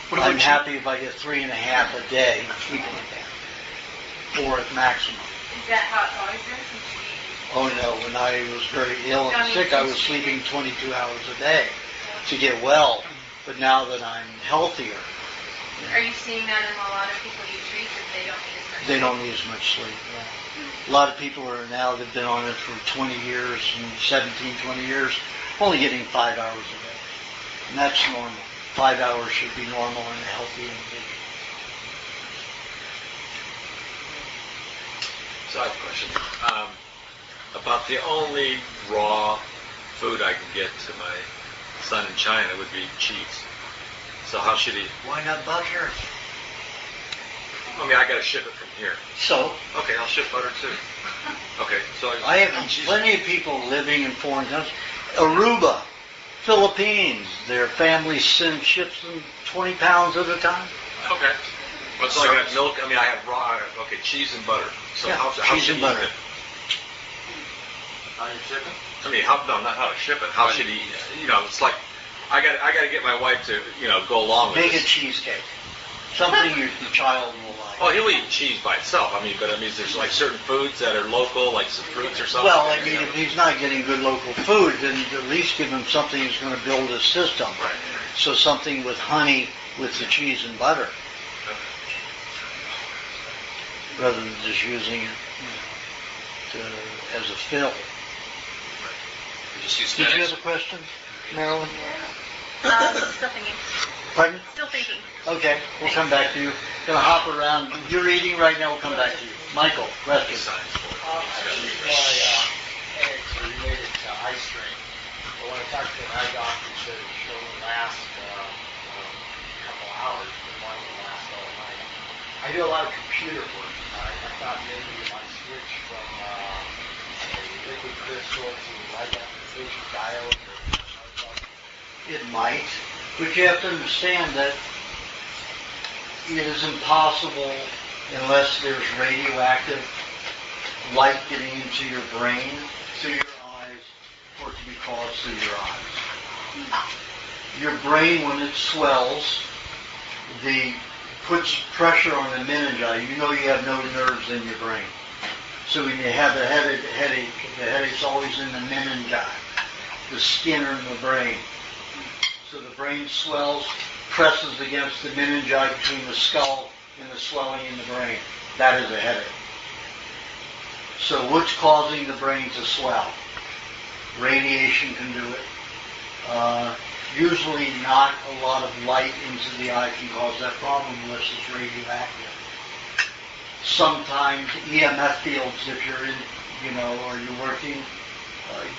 I'm happy if I get 3.5 a day, keep it at that. 4 at maximum. Is that how it's always been? Oh no, when I was very ill and sick, I was sleeping 22 hours a day to get well. But now that I'm healthier. Are you seeing that in a lot of people you treat that they don't need as much sleep? They don't need as much sleep. Yeah. A lot of people are now, they've been on it for 20 years and 20 years, only getting 5 hours a day. And that's normal. 5 hours should be normal in a healthy individual. So So I have a question. About the only raw food I can get to my son in China would be cheese. So how should he? Why not butter? I mean, I got to ship it from here. So? Okay, I'll ship butter too. Okay, so I have plenty of people living in foreign countries. Aruba, Philippines, their family ships them 20 pounds at a time. Okay. Well, so I got milk. I mean, I have raw. Okay, cheese and butter. So yeah, how cheese should and he butter. eat it? How you ship it? I mean, not how to ship it. How should he? You know, it's like I got to get my wife to go along with Make this. a cheesecake. Something the child will like. Oh, he'll eat cheese by itself. I mean, but there's like certain foods that are local, like some fruits or something. Well, I mean, if he's not getting good local food, then at least give him something that's going to build his system. Right. So something with honey, with the cheese and butter, rather than just using it as a fill. Just use Did you spinach. have a question, Marilyn? Still thinking. Pardon? Still thinking. Okay, we'll come back to you. Gonna hop around. You're eating right now. We'll come back to you. Michael, question. My headaches are related to eye strain. But when I talked to an eye doctor, he said it should only last a couple hours, but mine will last all night. I do a lot of computer work. I thought maybe if I switch from a liquid crystal to light application diode. It might, but you have to understand that it is impossible unless there's radioactive light getting into your brain, through your eyes, for it to be caused through your eyes. Your brain, when it swells, puts pressure on the meningi. You know you have no nerves in your brain. So when you have a headache, the headache's always in the meningi, the skin or in the brain. So the brain swells, presses against the meningi between the skull and the swelling in the brain. That is a headache. So what's causing the brain to swell? Radiation can do it. Usually not a lot of light into the eye can cause that problem unless it's radioactive. Sometimes EMF fields, if you're in, or you're working,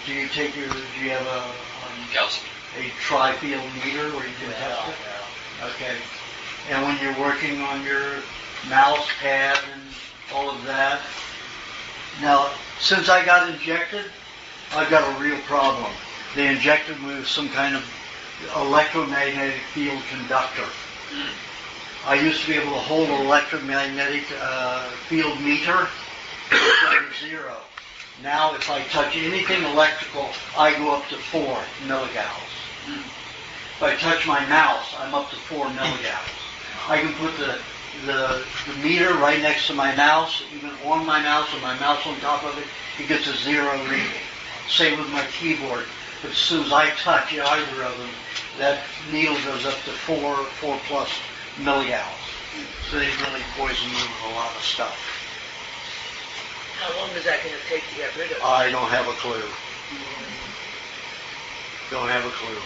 do you have a tri-field meter where you can test it? Okay. And when you're working on your mouse pad and all of that. Now, since I got injected, I've got a real problem. They injected me with some kind of electromagnetic field conductor. I used to be able to hold an electromagnetic field meter at 0. Now, if I touch anything electrical, I go up to 4 milligauss. If I touch my mouse, I'm up to 4 milligauss. I can put the meter right next to my mouse, even on my mouse, or my mouse on top of it, it gets a 0 reading. Same with my keyboard. But as soon as I touch either of them, that needle goes up to 4 plus milligauss. So they really poison me with a lot of stuff. How long is that going to take to get rid of? I don't have a clue. Don't have a clue.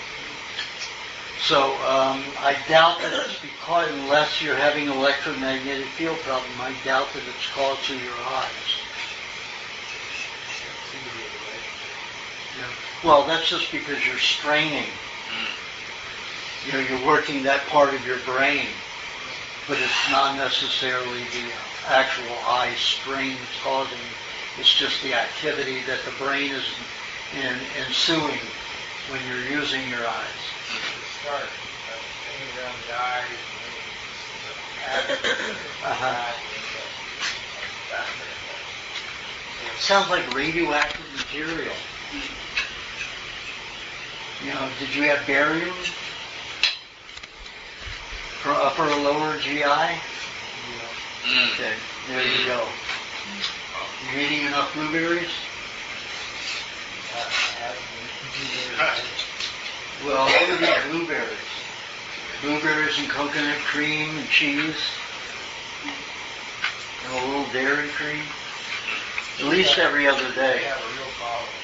So I doubt that it's because, unless you're having an electromagnetic field problem, I doubt that it's caused through your eyes. Yeah. Well, that's just because you're straining. You're working that part of your brain, but it's not necessarily the actual eye strain that's causing it. It's just the activity that the brain is ensuing when you're using your eyes. Start hanging around the eyes, It sounds like radioactive material. Did you have barium for upper or lower GI? Okay, there you go. You eating enough blueberries? Well, what would be blueberries? Blueberries and coconut cream and cheese. And a little dairy cream. At least every other day. I have a real problem.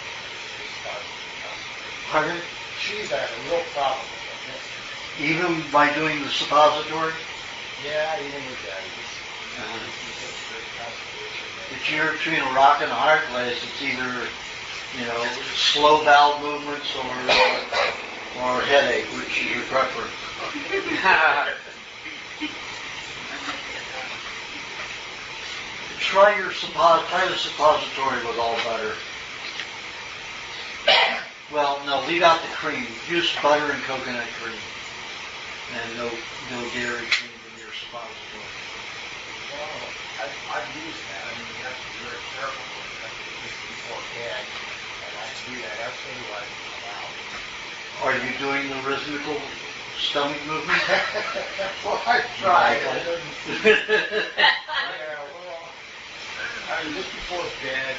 Pardon? Cheese, I have a real problem with. Even by doing the suppository? Yeah, even with that. It's very controversial. If you're between a rock and a hard place, it's either, slow bowel movements or headache, which is your preference. Try the suppository with all butter. Well, no, leave out the cream. Use butter and coconut cream. And no dairy cream in your suppository. Well, I've used that. I mean, you have to be very careful with it just before bed. And I do that every night when I'm out. Are you doing the rhythmical stomach movement? Well, I try. Just before bed,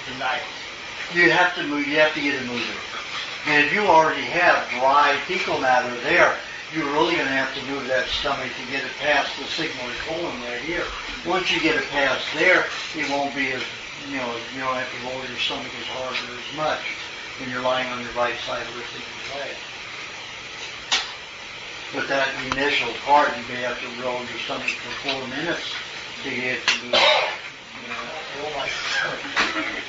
the night. You have to move. You have to get it moving. And if you already have dry fecal matter there, you're really going to have to move that stomach to get it past the sigmoid colon right here. Once you get it past there, it won't be as, you don't have to roll your stomach as hard or as much when you're lying on your right side lifting your leg. But that initial part, you may have to roll your stomach for 4 minutes to get it to move.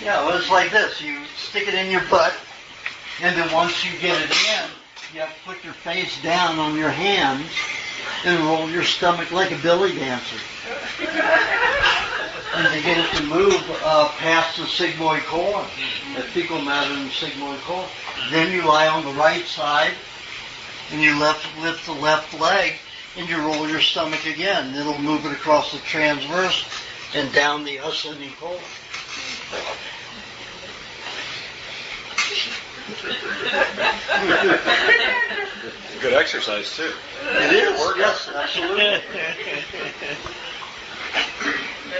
Yeah, well, it's like this. You stick it in your butt, and then once you get it in, you have to put your face down on your hands and roll your stomach like a belly dancer. And to get it to move past the sigmoid colon, the fecal matter in the sigmoid colon. Then you lie on the right side, and you lift the left leg, and you roll your stomach again. It'll move it across the transverse and down the ascending colon. Good exercise too. It is. Yes, absolutely. And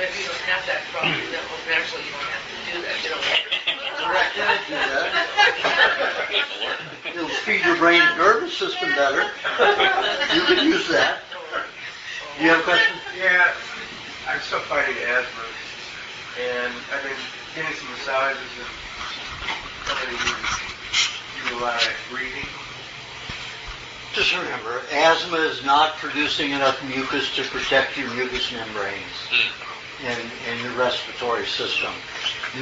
if you don't have that problem, then eventually you don't have to do that. You don't have to. Correct. Do that. It'll feed your brain and nervous system better. You can use that. You have a question? Yeah, I'm still fighting asthma, and I've been getting some massages and somebody do a lot of breathing. Just remember, asthma is not producing enough mucus to protect your mucous membranes in your respiratory system.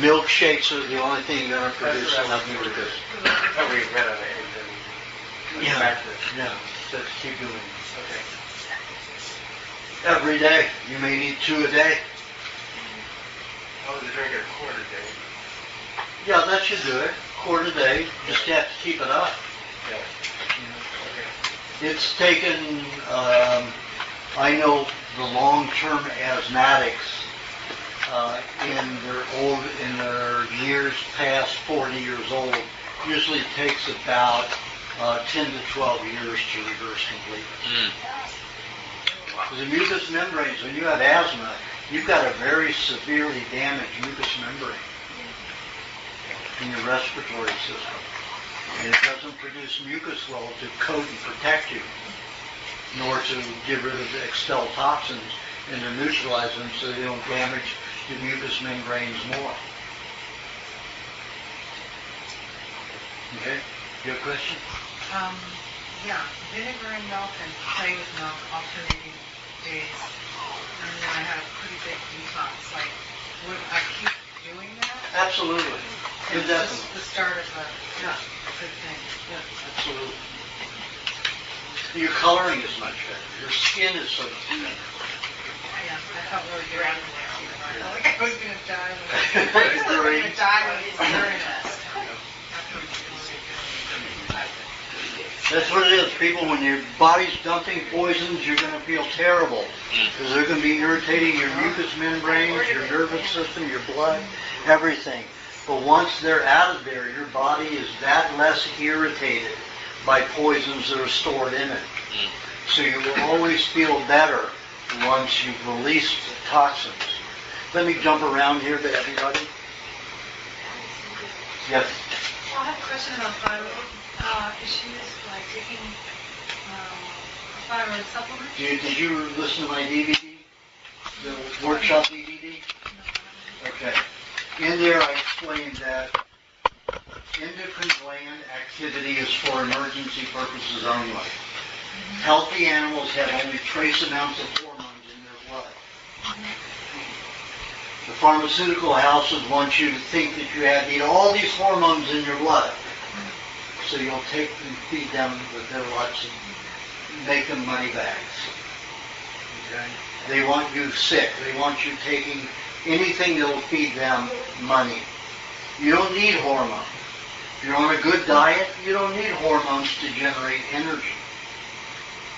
Milkshakes are the only thing going to produce enough mucus. Oh, we ran out of eggs. Yeah. Just keep doing it. Okay. Every day. You may need 2 a day. I was drinking a quart a day. Yeah, that should do it. Quart a day. Just have to keep it up. Yeah. It's taken, I know the long-term asthmatics in their years past 40 years old, usually it takes about 10 to 12 years to reverse completely. The mucous membranes, when you have asthma, you've got a very severely damaged mucous membrane in your respiratory system. And it doesn't produce mucus well to coat and protect you, nor to get rid of the expel toxins and to neutralize them so they don't damage the mucous membranes more. Okay? You have a question? Yeah, vinegar and milk and play with milk alternating days. And then I had a pretty big detox. Like, would I keep doing that? Absolutely. It's just the start of a good thing. Yeah, absolutely. Your coloring is much better. Your skin is so much better. Yeah, I felt really good after that. I felt like I was going to die. I was going to die when it was during this. That's what it is, people. When your body's dumping poisons, you're going to feel terrible because they're going to be irritating your mucous membranes, your nervous system, your blood, everything. But once they're out of there, your body is that less irritated by poisons that are stored in it. So you will always feel better once you've released the toxins. Let me jump around here to everybody. Yes. I have a question about thyroid issues, like taking thyroid supplements. Did you listen to my DVD? The workshop DVD? Okay. In there I explained that endocrine gland activity is for emergency purposes only. Healthy animals have only trace amounts of hormones The pharmaceutical houses want you to think that you need all these hormones in your blood. So you'll take and feed them with their lots and make them money bags. Okay? They want you sick. They want you taking anything that will feed them money. You don't need hormones. If you're on a good diet, you don't need hormones to generate energy.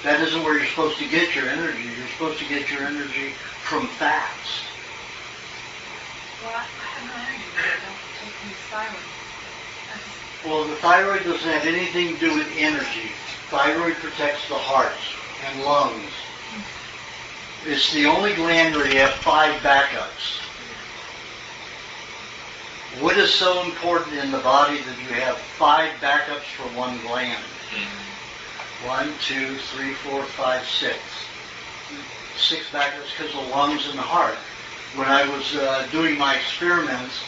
That isn't where you're supposed to get your energy. You're supposed to get your energy from fats. Well, I have no energy, but I don't take any thyroid. Well, the thyroid doesn't have anything to do with energy. Thyroid protects the heart and lungs. It's the only gland where you have 5 backups. What is so important in the body that you have 5 backups for one gland? 1, 2, 3, 4, 5, 6. 6 backups because of the lungs and the heart. When I was doing my experiments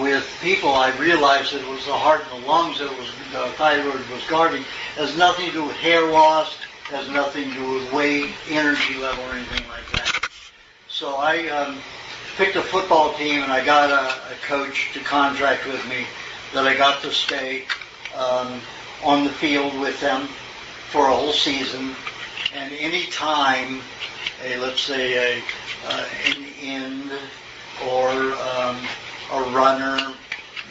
with people, I realized that it was the heart and the lungs that the thyroid was guarding. It has nothing to do with hair loss, has nothing to do with weight, energy level, or anything like that. So I picked a football team, and I got a coach to contract with me that I got to stay on the field with them for a whole season. And any time, let's say an end or a runner,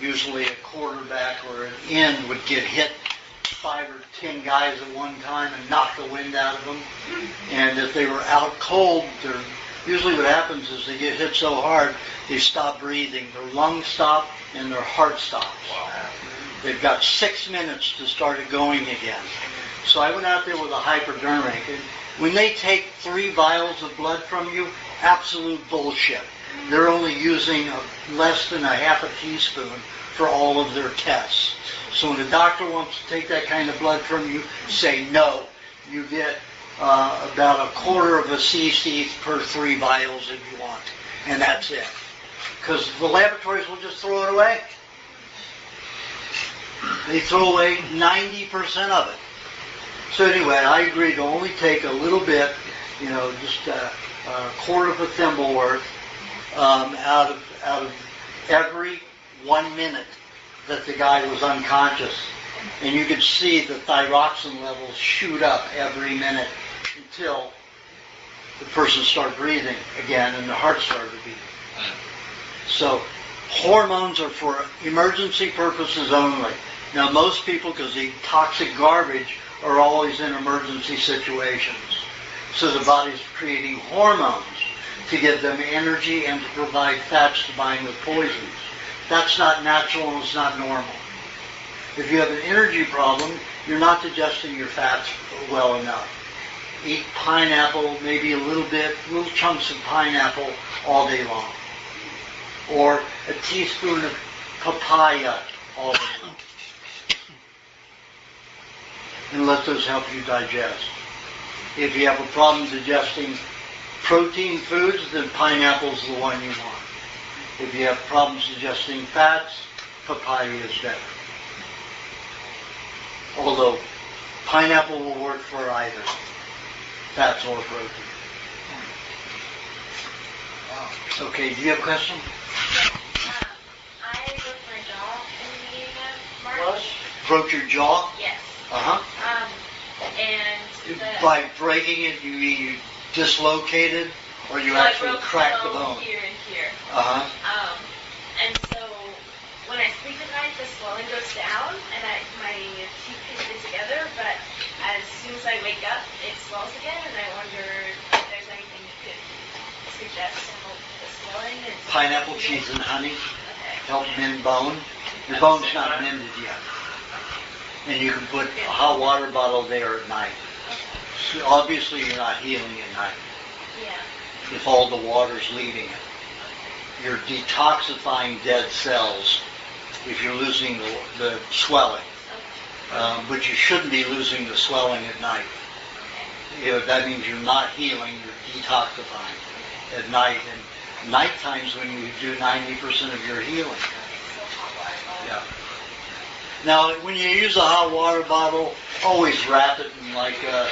usually a quarterback or an end, would get hit 5 or 10 guys at one time and knock the wind out of them. And if they were out cold, usually what happens is they get hit so hard, they stop breathing. Their lungs stop and their heart stops. They've got 6 minutes to start it going again. So I went out there with a hypodermic. And when they take 3 vials of blood from you, absolute bullshit. They're only using less than a half a teaspoon for all of their tests. So when a doctor wants to take that kind of blood from you, say no. You get about 1/4 of a cc per 3 vials if you want. And that's it. Because the laboratories will just throw it away. They throw away 90% of it. So anyway, I agreed to only take a little bit, just a 1/4 of a thimble worth out of every 1 minute that the guy was unconscious. And you could see the thyroxine levels shoot up every minute until the person started breathing again and the heart started to beat. So hormones are for emergency purposes only. Now most people, because they eat toxic garbage, are always in emergency situations. So the body's creating hormones to give them energy and to provide fats to bind with poisons. That's not natural and it's not normal. If you have an energy problem, you're not digesting your fats well enough. Eat pineapple, maybe little chunks of pineapple all day long. Or a teaspoon of papaya all day long. And let those help you digest. If you have a problem digesting protein foods, then pineapple's the one you want. If you have problems digesting fats, papaya is better. Although pineapple will work for either fats or protein. Okay, do you have a question? I broke my jaw in the beginning of March. What? Broke your jaw? Yes. And by breaking it, you mean you dislocated, or you actually cracked the bone? Here and here. And so when I sleep at night, the swelling goes down, and my teeth can fit together. But as soon as I wake up, it swells again, and I wonder if there's anything you could suggest to help the swelling. Pineapple, cheese, and honey help mend bone. Your bone's not mended yet. And you can put a hot water bottle there at night. So obviously you're not healing at night. Yeah. If all the water's leaving it. You're detoxifying dead cells if you're losing the swelling. But you shouldn't be losing the swelling at night. That means you're not healing, you're detoxifying at night. And night time's when you do 90% of your healing. Yeah. Now, when you use a hot water bottle, always wrap it in like a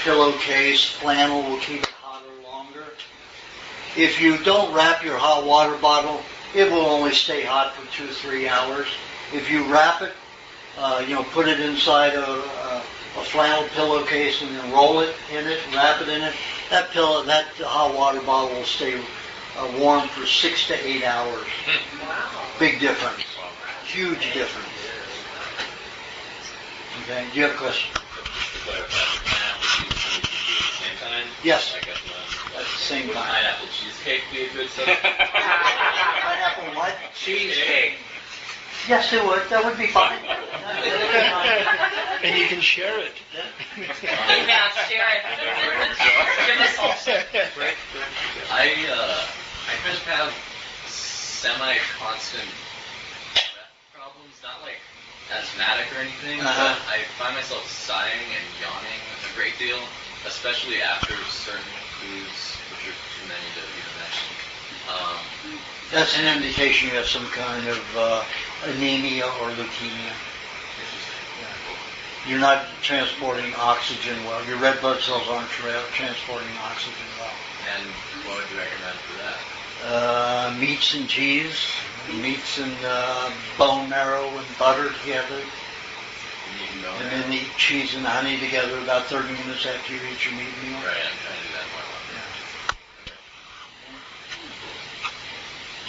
pillowcase. Flannel will keep it hotter longer. If you don't wrap your hot water bottle, it will only stay hot for 2 or 3 hours. If you wrap it, put it inside a flannel pillowcase and then roll it in it, wrap it in it, that hot water bottle will stay warm for 6 to 8 hours. Wow. Big difference. Huge difference. Okay, do you have a question? Yes. At the same time. Pineapple cheesecake be a good substitute? Pineapple what? Cheesecake. Yes, it would. That would be fine. And you can share it. Yeah, share it. I kind of have semi-constant breath problems, not like asthmatic or anything, but I find myself sighing and yawning a great deal, especially after certain foods, which are too many to even mention. That's an indication you have some kind of anemia or leukemia. You're not transporting oxygen well. Your red blood cells aren't transporting oxygen well. And what would you recommend for that? Meats and cheese, meats and bone marrow and butter together. And then eat cheese and honey together about 30 minutes after you eat your meat meal. Right, I'm trying to do that more.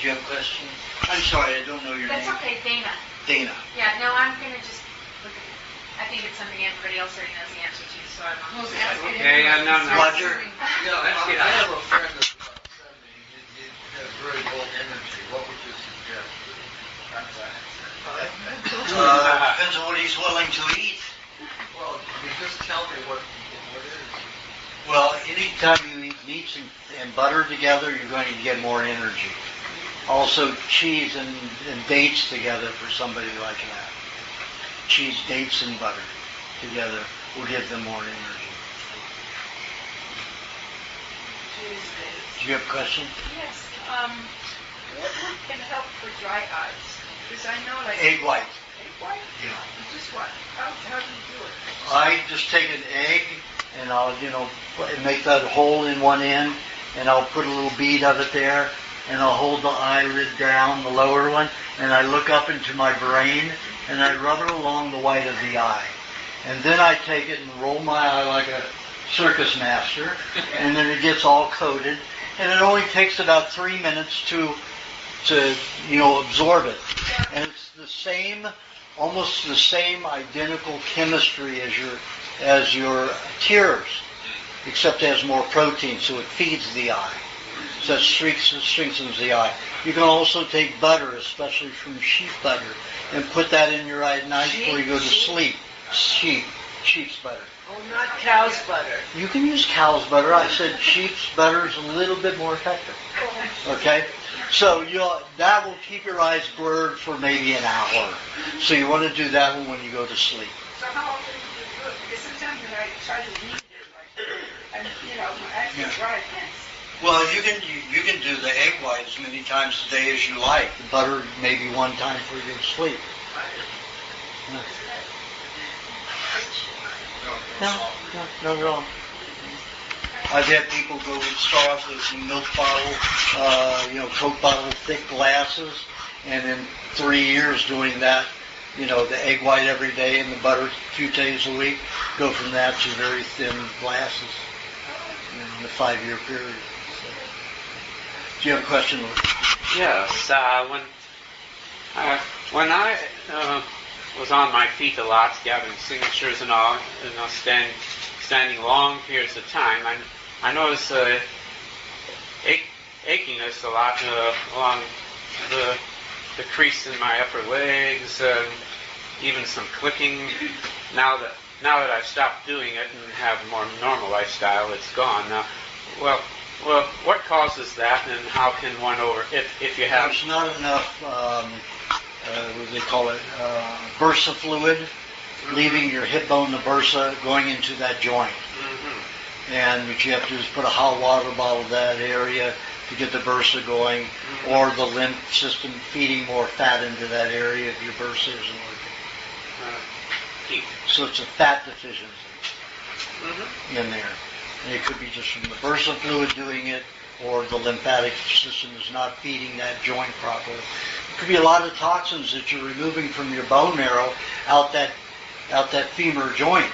Do you have a question? I'm sorry, I don't know your That's name. okay, Dana. Dana. Yeah, no, I'm going to just look at it. I think it's something everybody else already knows the answer to, so I'm not. Okay, no. Roger. I have a friend that's about 70. He has very low energy. What would you suggest? Depends on what he's willing to eat. Well, you just tell me what is. Well, anytime you eat meats and butter together, you're going to get more energy. Also, cheese and dates together for somebody like that. Cheese, dates, and butter together will give them more energy. Do you have a question? Yes. What can help for dry eyes? Because I know, like Egg white. Egg white? Yeah. Just what? How do you do it? I just take an egg and I'll, make that hole in one end and I'll put a little bead of it there and I'll hold the eyelid down, the lower one, and I look up into my brain and I rub it along the white of the eye. And then I take it and roll my eye like a circus master and then it gets all coated. And it only takes about 3 minutes to absorb it. And it's the same, almost the same identical chemistry as your tears, except it has more protein, so it feeds the eye. So it strengthens the eye. You can also take butter, especially from sheep butter, and put that in your eye at night before you go to sleep. Sheep's butter. Oh, not cow's butter. You can use cow's butter. I said sheep's butter is a little bit more effective. Okay? So that will keep your eyes blurred for maybe an hour. So you want to do that when you go to sleep. So how often do you do it? Because sometimes when I try to read it, and I get dry hands. Well, you can do the egg white as many times a day as you like. The butter maybe one time before you go to sleep. No, not at all. I've had people start off with some milk bottle, Coke bottle thick glasses, and in 3 years doing that, the egg white every day and the butter a few days a week, go from that to very thin glasses in a 5-year period. So. Do you have a question, Luke? Yes. When I was on my feet a lot, gathering signatures and all, standing long periods of time, I noticed achiness a lot along the crease in my upper legs, even some clicking. Now that I've stopped doing it and have a more normal lifestyle, it's gone. Now, well, what causes that, and how can one if you have? There's not enough. What do they call it? Bursa fluid, leaving your hip bone, the bursa, going into that joint. Mm-hmm. And what you have to do is put a hot water bottle in that area to get the bursa going, or the lymph system feeding more fat into that area if your bursa isn't working. So it's a fat deficiency in there. And it could be just from the bursa fluid doing it, or the lymphatic system is not feeding that joint properly. It could be a lot of toxins that you're removing from your bone marrow out that femur joint,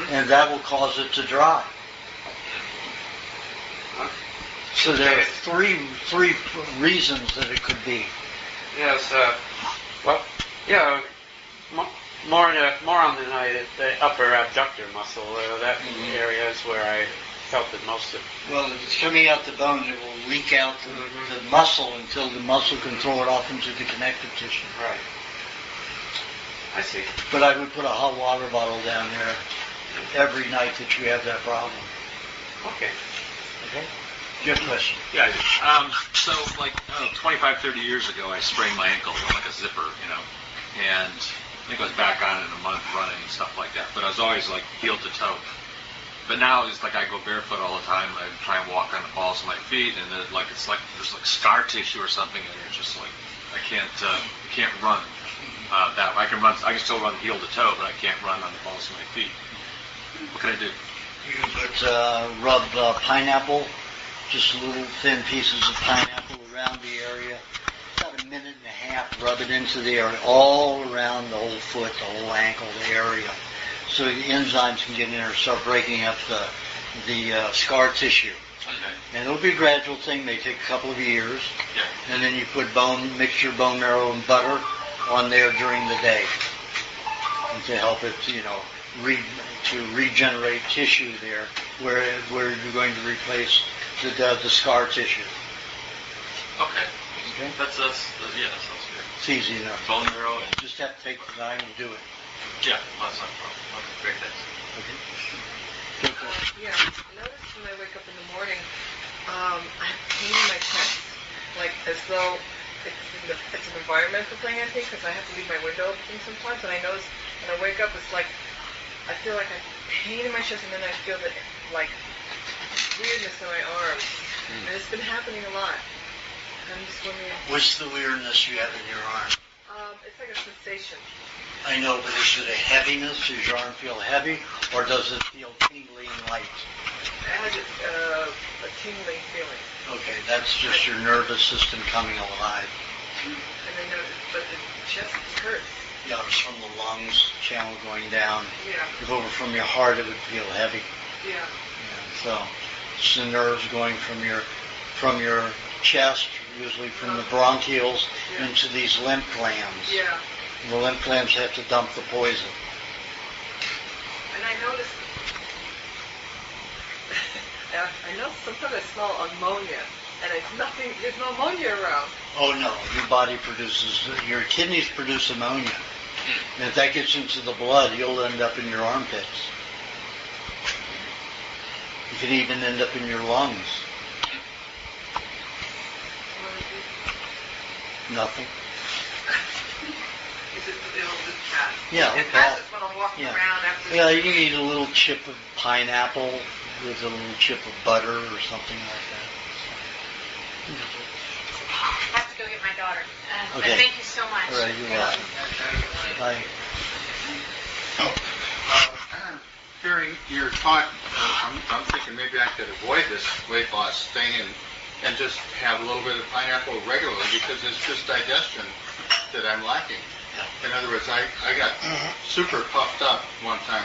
and that will cause it to dry. So there are three reasons that it could be. Yes. Well, yeah. More on the upper abductor muscle. That area is where I felt it most. Well, if it's coming out the bone, it will leak out the muscle until the muscle can throw it off into the connective tissue. Right. I see. But I would put a hot water bottle down there every night that you have that problem. Okay. Okay. Good question. Yeah. So, like, 25, 30 years ago, I sprained my ankle like a zipper, and I think I was back on it in a month running and stuff like that. But I was always like heel to toe. But now it's like I go barefoot all the time. I try and walk on the balls of my feet, and it's like there's like scar tissue or something, and it's just like I can't run. That I can run. I can still run heel to toe, but I can't run on the balls of my feet. What can I do? You can rub pineapple, just little thin pieces of pineapple around the area. About a minute and a half. Rub it into the area, all around the whole foot, the whole ankle, the area. So the enzymes can get in there and start breaking up the scar tissue. Okay. And it'll be a gradual thing. May take a couple of years. Yeah. And then you put mix your bone marrow and butter on there during the day, and to help it, to regenerate tissue there, where you're going to replace the scar tissue. Okay. Okay. That sounds good. It's easy enough. Bone marrow. You just have to take the time to do it. Yeah, that's not a problem. Okay, great, thanks. Okay. Yeah, I notice when I wake up in the morning, I have pain in my chest, like as though it's an environmental thing, I think, because I have to leave my window open sometimes, and I notice when I wake up, it's like I feel like I have pain in my chest, and then I feel that like weirdness in my arms, and it's been happening a lot. I'm just wondering. What's the weirdness you have in your arm? It's like a sensation. I know, but is it a heaviness? Does your arm feel heavy, or does it feel tingly and light? I had a tingling feeling. Okay, that's just your nervous system coming alive. And then, but the chest hurts. Yeah, it's from the lungs channel going down. Yeah. If it were from your heart, it would feel heavy. Yeah. So it's the nerves going from your chest, usually from the bronchioles, into these lymph glands. Yeah. And the lymph glands have to dump the poison. And I noticed sometimes I smell ammonia, and it's nothing. There's no ammonia around. Oh no, your body your kidneys produce ammonia. And if that gets into the blood, you'll end up in your armpits. You could even end up in your lungs. Nothing. It'll just pass. Yeah, it passes when I'm walking around after. Yeah, you need a little chip of pineapple with a little chip of butter or something like that. I have to go get my daughter. But Okay. thank you so much. All right, you're welcome. Bye. Hearing your talk, I'm thinking maybe I could avoid this weight loss thing and just have a little bit of pineapple regularly, because it's just digestion that I'm lacking. In other words, I got super puffed up one time.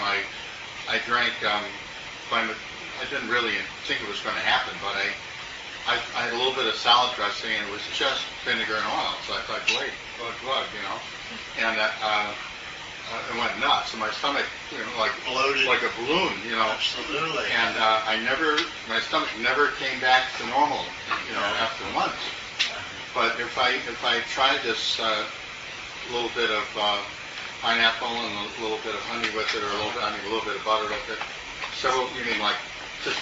I drank, I didn't really think it was going to happen, but I had a little bit of salad dressing, and it was just vinegar and oil. So I thought, wait, a drug, and it went nuts. And my stomach, like bloated, like a balloon, Absolutely. And my stomach never came back to normal, after months. But if I try this little bit of pineapple and a little bit of honey with it, or a little bit of butter with it, just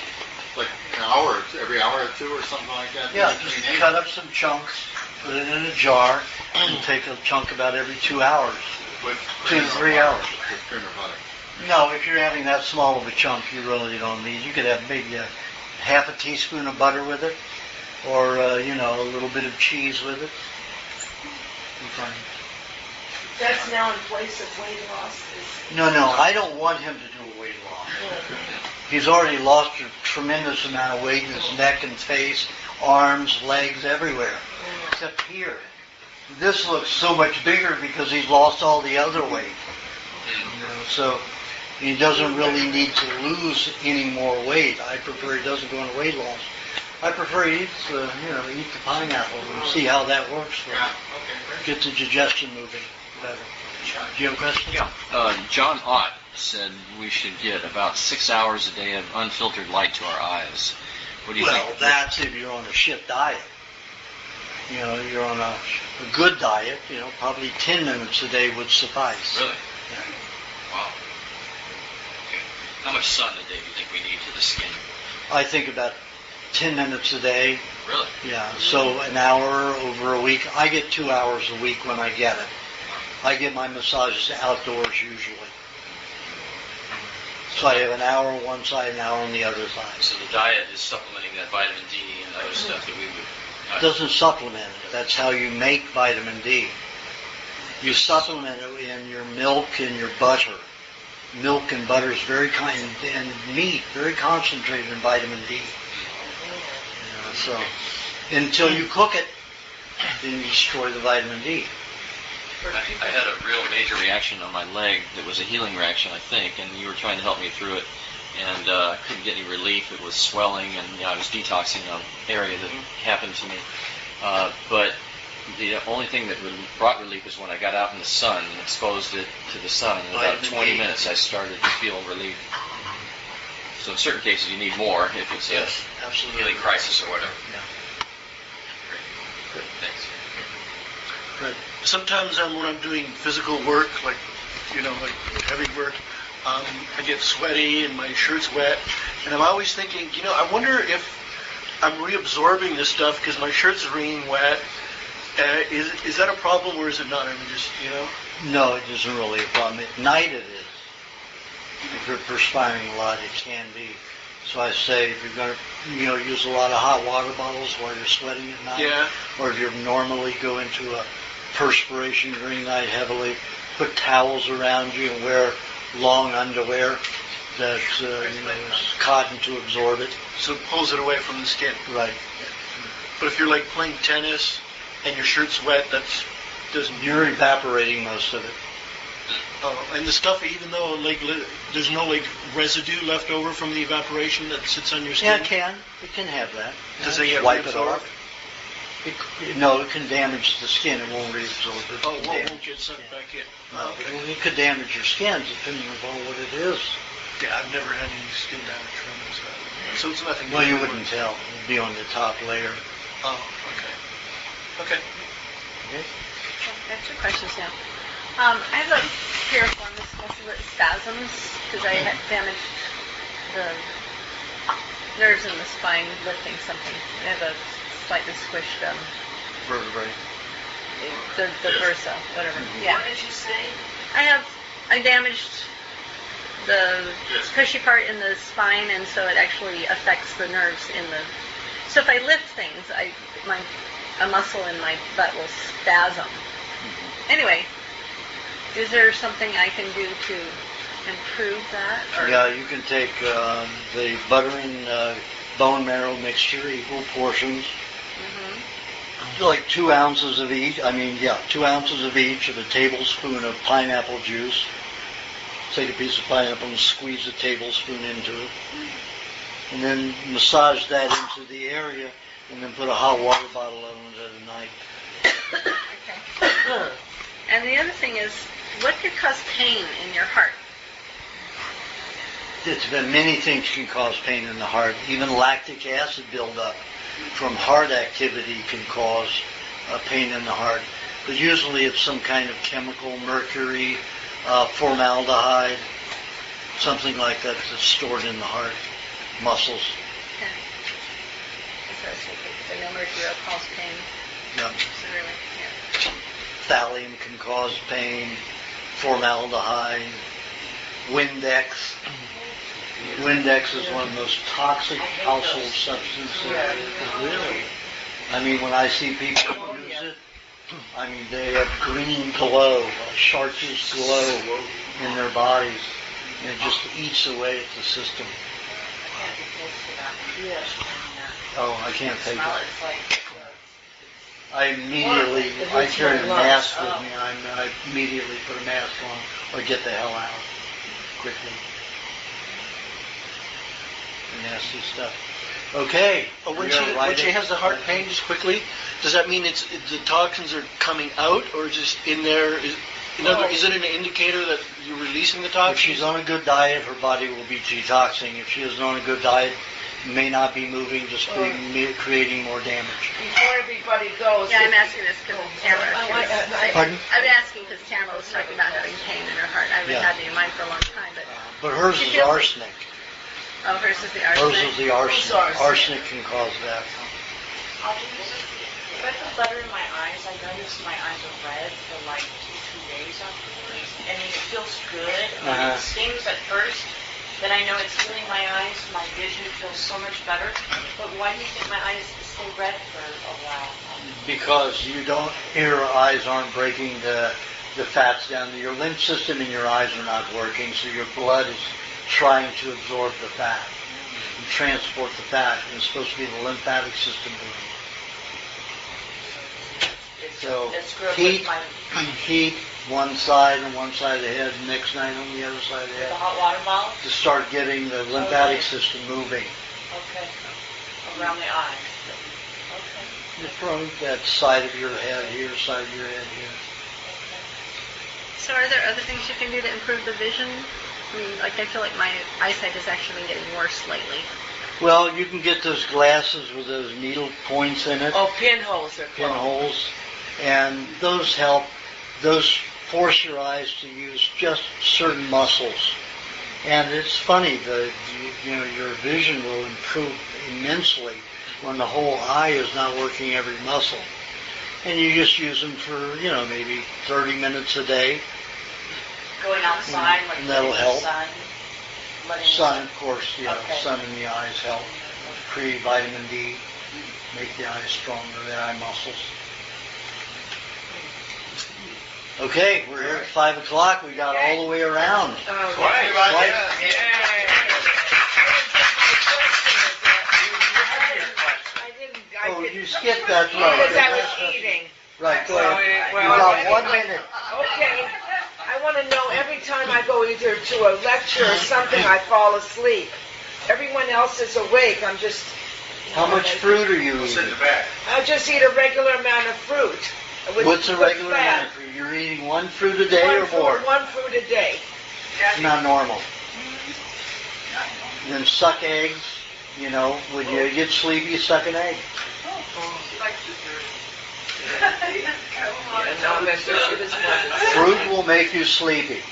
like an hour, every hour or two, or something like that. Yeah, just cut up some chunks, put it in a jar, and take a chunk about every 2 hours. With 2 to 3 hours. With cream or butter. No, if you're having that small of a chunk, you really don't need. You could have maybe half a teaspoon of butter with it, or a little bit of cheese with it. Be fine. That's now in place of weight loss. No, I don't want him to do a weight loss. He's already lost a tremendous amount of weight in his neck and face, arms, legs, everywhere, except here. This looks so much bigger because he's lost all the other weight. So he doesn't really need to lose any more weight. I prefer he doesn't go on weight loss. I prefer he eats, eat the pineapple and see how that works for him. Get the digestion moving better. Do you have a question? Yeah. John Ott said we should get about 6 hours a day of unfiltered light to our eyes. What do you think? Well, that's if you're on a shit diet. You're on a good diet, probably 10 minutes a day would suffice. Really? Yeah. Wow. Okay. How much sun a day do you think we need to the skin? I think about 10 minutes a day. Really? Yeah, so an hour over a week. I get 2 hours a week when I get it. I get my massages outdoors usually. So I have an hour on one side, an hour on the other side. So the diet is supplementing that vitamin D and other stuff that we would... It doesn't supplement it. That's how you make vitamin D. You supplement it in your milk and your butter. Milk and butter is very and meat, very concentrated in vitamin D. So until you cook it, then you destroy the vitamin D. I had a real major reaction on my leg that was a healing reaction, I think, and you were trying to help me through it, and I couldn't get any relief. It was swelling, and I was detoxing an area that happened to me. But the only thing that brought relief is when I got out in the sun and exposed it to the sun. In about 20 minutes, I started to feel relief. So in certain cases, you need more if it's a healing crisis or whatever. Yeah. Great. Thanks. Right. Sometimes when I'm doing physical work, like heavy work, I get sweaty and my shirt's wet, and I'm always thinking, I wonder if I'm reabsorbing this stuff because my shirt's wringing wet. Is that a problem or is it not? I mean, just No, it isn't really a problem. At night it is. If you're perspiring a lot, it can be. So I say if you're going to, use a lot of hot water bottles while you're sweating at night, or if you normally go into a perspiration during the night heavily, put towels around you and wear long underwear that's cotton to absorb it. So it pulls it away from the skin. Right. But if you're like playing tennis and your shirt's wet, you're evaporating most of it. Oh, and the stuff, even though there's no residue left over from the evaporation that sits on your skin. Yeah, it can have that. Does it get wipe it reabsorbed? off? It can damage the skin. It won't reabsorb it. Oh, it won't get sucked back in. No, it could damage your skin depending upon what it is. Yeah, I've never had any skin damage from this. So it's nothing. Well, you wouldn't tell. It'd be on the top layer. Oh, okay. I have 2 questions now. I have a piriformis spasms because I had damaged the nerves in the spine lifting something. I have a slightly squished vertebrae. The bursa, whatever. Yeah. What did you say? I damaged the cushy part in the spine, and so it actually affects the nerves in the. So if I lift things, a muscle in my butt will spasm. Anyway, is there something I can do to improve that? Or? Yeah, you can take the butter and bone marrow mixture, equal portions. Like 2 ounces of each. 2 ounces of each of a tablespoon of pineapple juice. Take a piece of pineapple and squeeze a tablespoon into it. And then massage that into the area and then put a hot water bottle on it at night. Okay. And the other thing is, what could cause pain in your heart? Many things can cause pain in the heart. Even lactic acid buildup from heart activity can cause pain in the heart. But usually it's some kind of chemical, mercury, formaldehyde, something like that that's stored in the heart muscles. Okay. So I know mercury will cause pain. Yeah. Severely. Yeah. Thallium can cause pain, formaldehyde, Windex. Windex is one of the most toxic household substances. Really? When I see people use it, I mean, they have green glow, a chartreuse glow in their bodies, and it just eats away at the system. Oh, I can't take it. I carry a mask with me. I immediately put a mask on or get the hell out quickly. Nasty stuff. Okay. When she has the heart pain, just quickly, does that mean the toxins are coming out, or just in there? Is it an indicator that you're releasing the toxins? If she's on a good diet, her body will be detoxing. If she isn't on a good diet, may not be moving, just creating more damage. Before everybody goes. Yeah, I'm asking this because Tamara. Pardon? I'm asking because Tamara was talking about having pain in her heart. I haven't had any in mine for a long time, but hers is arsenic. Oh, hers is the arsenic. Hers is the arsenic. Arsenic can cause that. If I put butter in my eyes, I notice my eyes are red for like 2 days afterwards. I mean, it feels good. It stings at first. Then I know it's healing my eyes. My vision feels so much better. But why do you think my eyes stay red for a while? Because your eyes aren't breaking the fats down. Your lymph system in your eyes are not working, so your blood is trying to absorb the fat and transport the fat. And it's supposed to be the lymphatic system doing it. So heat one side and one side of the head, next night on the other side of the head. The hot water bottle? To start getting the lymphatic system moving. Okay. Around the eyes. Okay. From that side of your head here, side of your head here. So are there other things you can do to improve the vision? I mean, I feel like my eyesight has actually been getting worse lately. Well, you can get those glasses with those needle points in it. Oh, pinholes are called. Pinholes. And those help. Those force your eyes to use just certain muscles. And it's funny, your vision will improve immensely when the whole eye is not working every muscle. And you just use them for, maybe 30 minutes a day. Going outside, and that'll help. Sun, of course, sun in the eyes help. Create vitamin D, make the eyes stronger, the eye muscles. Okay, we're here at 5 o'clock. We got all the way around. You skipped that. Because I was eating. Right, go ahead. You got 1 minute. Okay. I want to know, every time I go either to a lecture or something, I fall asleep. Everyone else is awake. I'm just... How much fruit are you eating? I just eat a regular amount of fruit. What's a regular amount of fruit? You're eating 1 fruit a day or more? 1 fruit a day. It's not normal. Then suck eggs. When you get sleepy, suck an egg. Fruit will make you sleepy.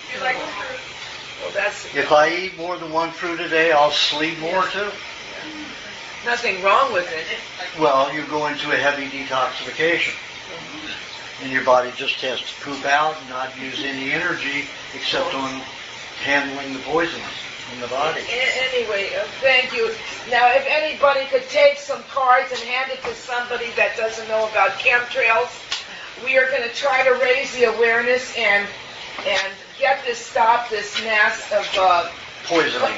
If I eat more than 1 fruit a day, I'll sleep more too. Nothing wrong with it. Well, you go into a heavy detoxification. And your body just has to poop out and not use any energy except on handling the poisons in the body. Anyway, thank you. Now, if anybody could take some cards and hand it to somebody that doesn't know about chemtrails, we are going to try to raise the awareness and get this mass of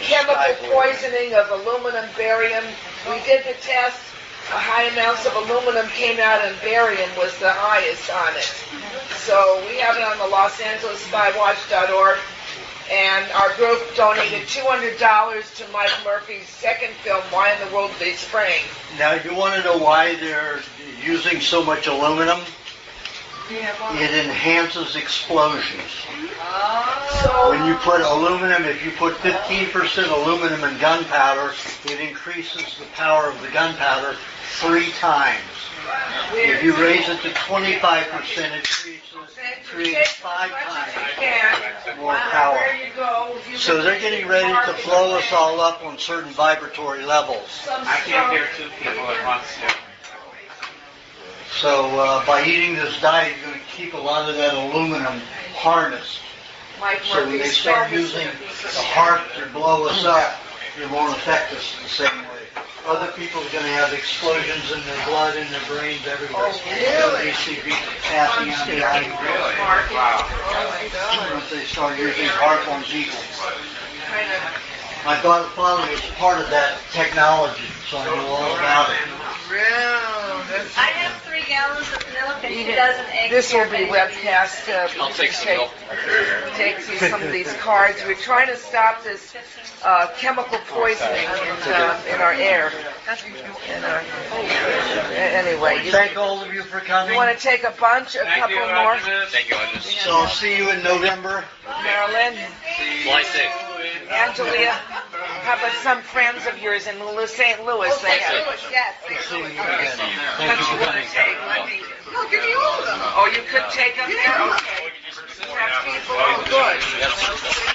chemical poisoning of aluminum, barium. We did the test. High amounts of aluminum came out, and barium was the highest on it. So we have it on the LosAngelesSkywatch.org. And our group donated $200 to Mike Murphy's second film, Why in the World Are They Spraying? Now, you want to know why they're using so much aluminum? It enhances explosions. So when you put aluminum, if you put 15% aluminum in gunpowder, it increases the power of the gunpowder 3 times. If you raise it to 25%, it creates 5 times more power. So they're getting ready to blow us all up on certain vibratory levels. I can't hear 2 people at once. So by eating this diet, you're going to keep a lot of that aluminum harnessed. So when they start using the heart to blow us up, it won't affect us the same way. Other people are going to have explosions in their blood, in their brains, everywhere. Oh, really? You see people passing out behind you. Really? Wow. Once they start using HAARP on people. My father was part of that technology, so I know all about it. I have 3 gallons of milk and 2 dozen eggs. This will here, be but webcast. I'll take some milk. Take some of these cards. We're trying to stop this chemical poisoning in our air. Anyway, Thank all of you for coming. You want to take a bunch, a couple more? Thank you, Aajonus. So I'll see you in November. Marilyn, Fly safe. Angelia, how about some friends of yours in St. Louis? They have. Yes. See you again. Thank you for coming. No, give me all of them. Oh, you could take them there? Okay. You have people? Oh, good.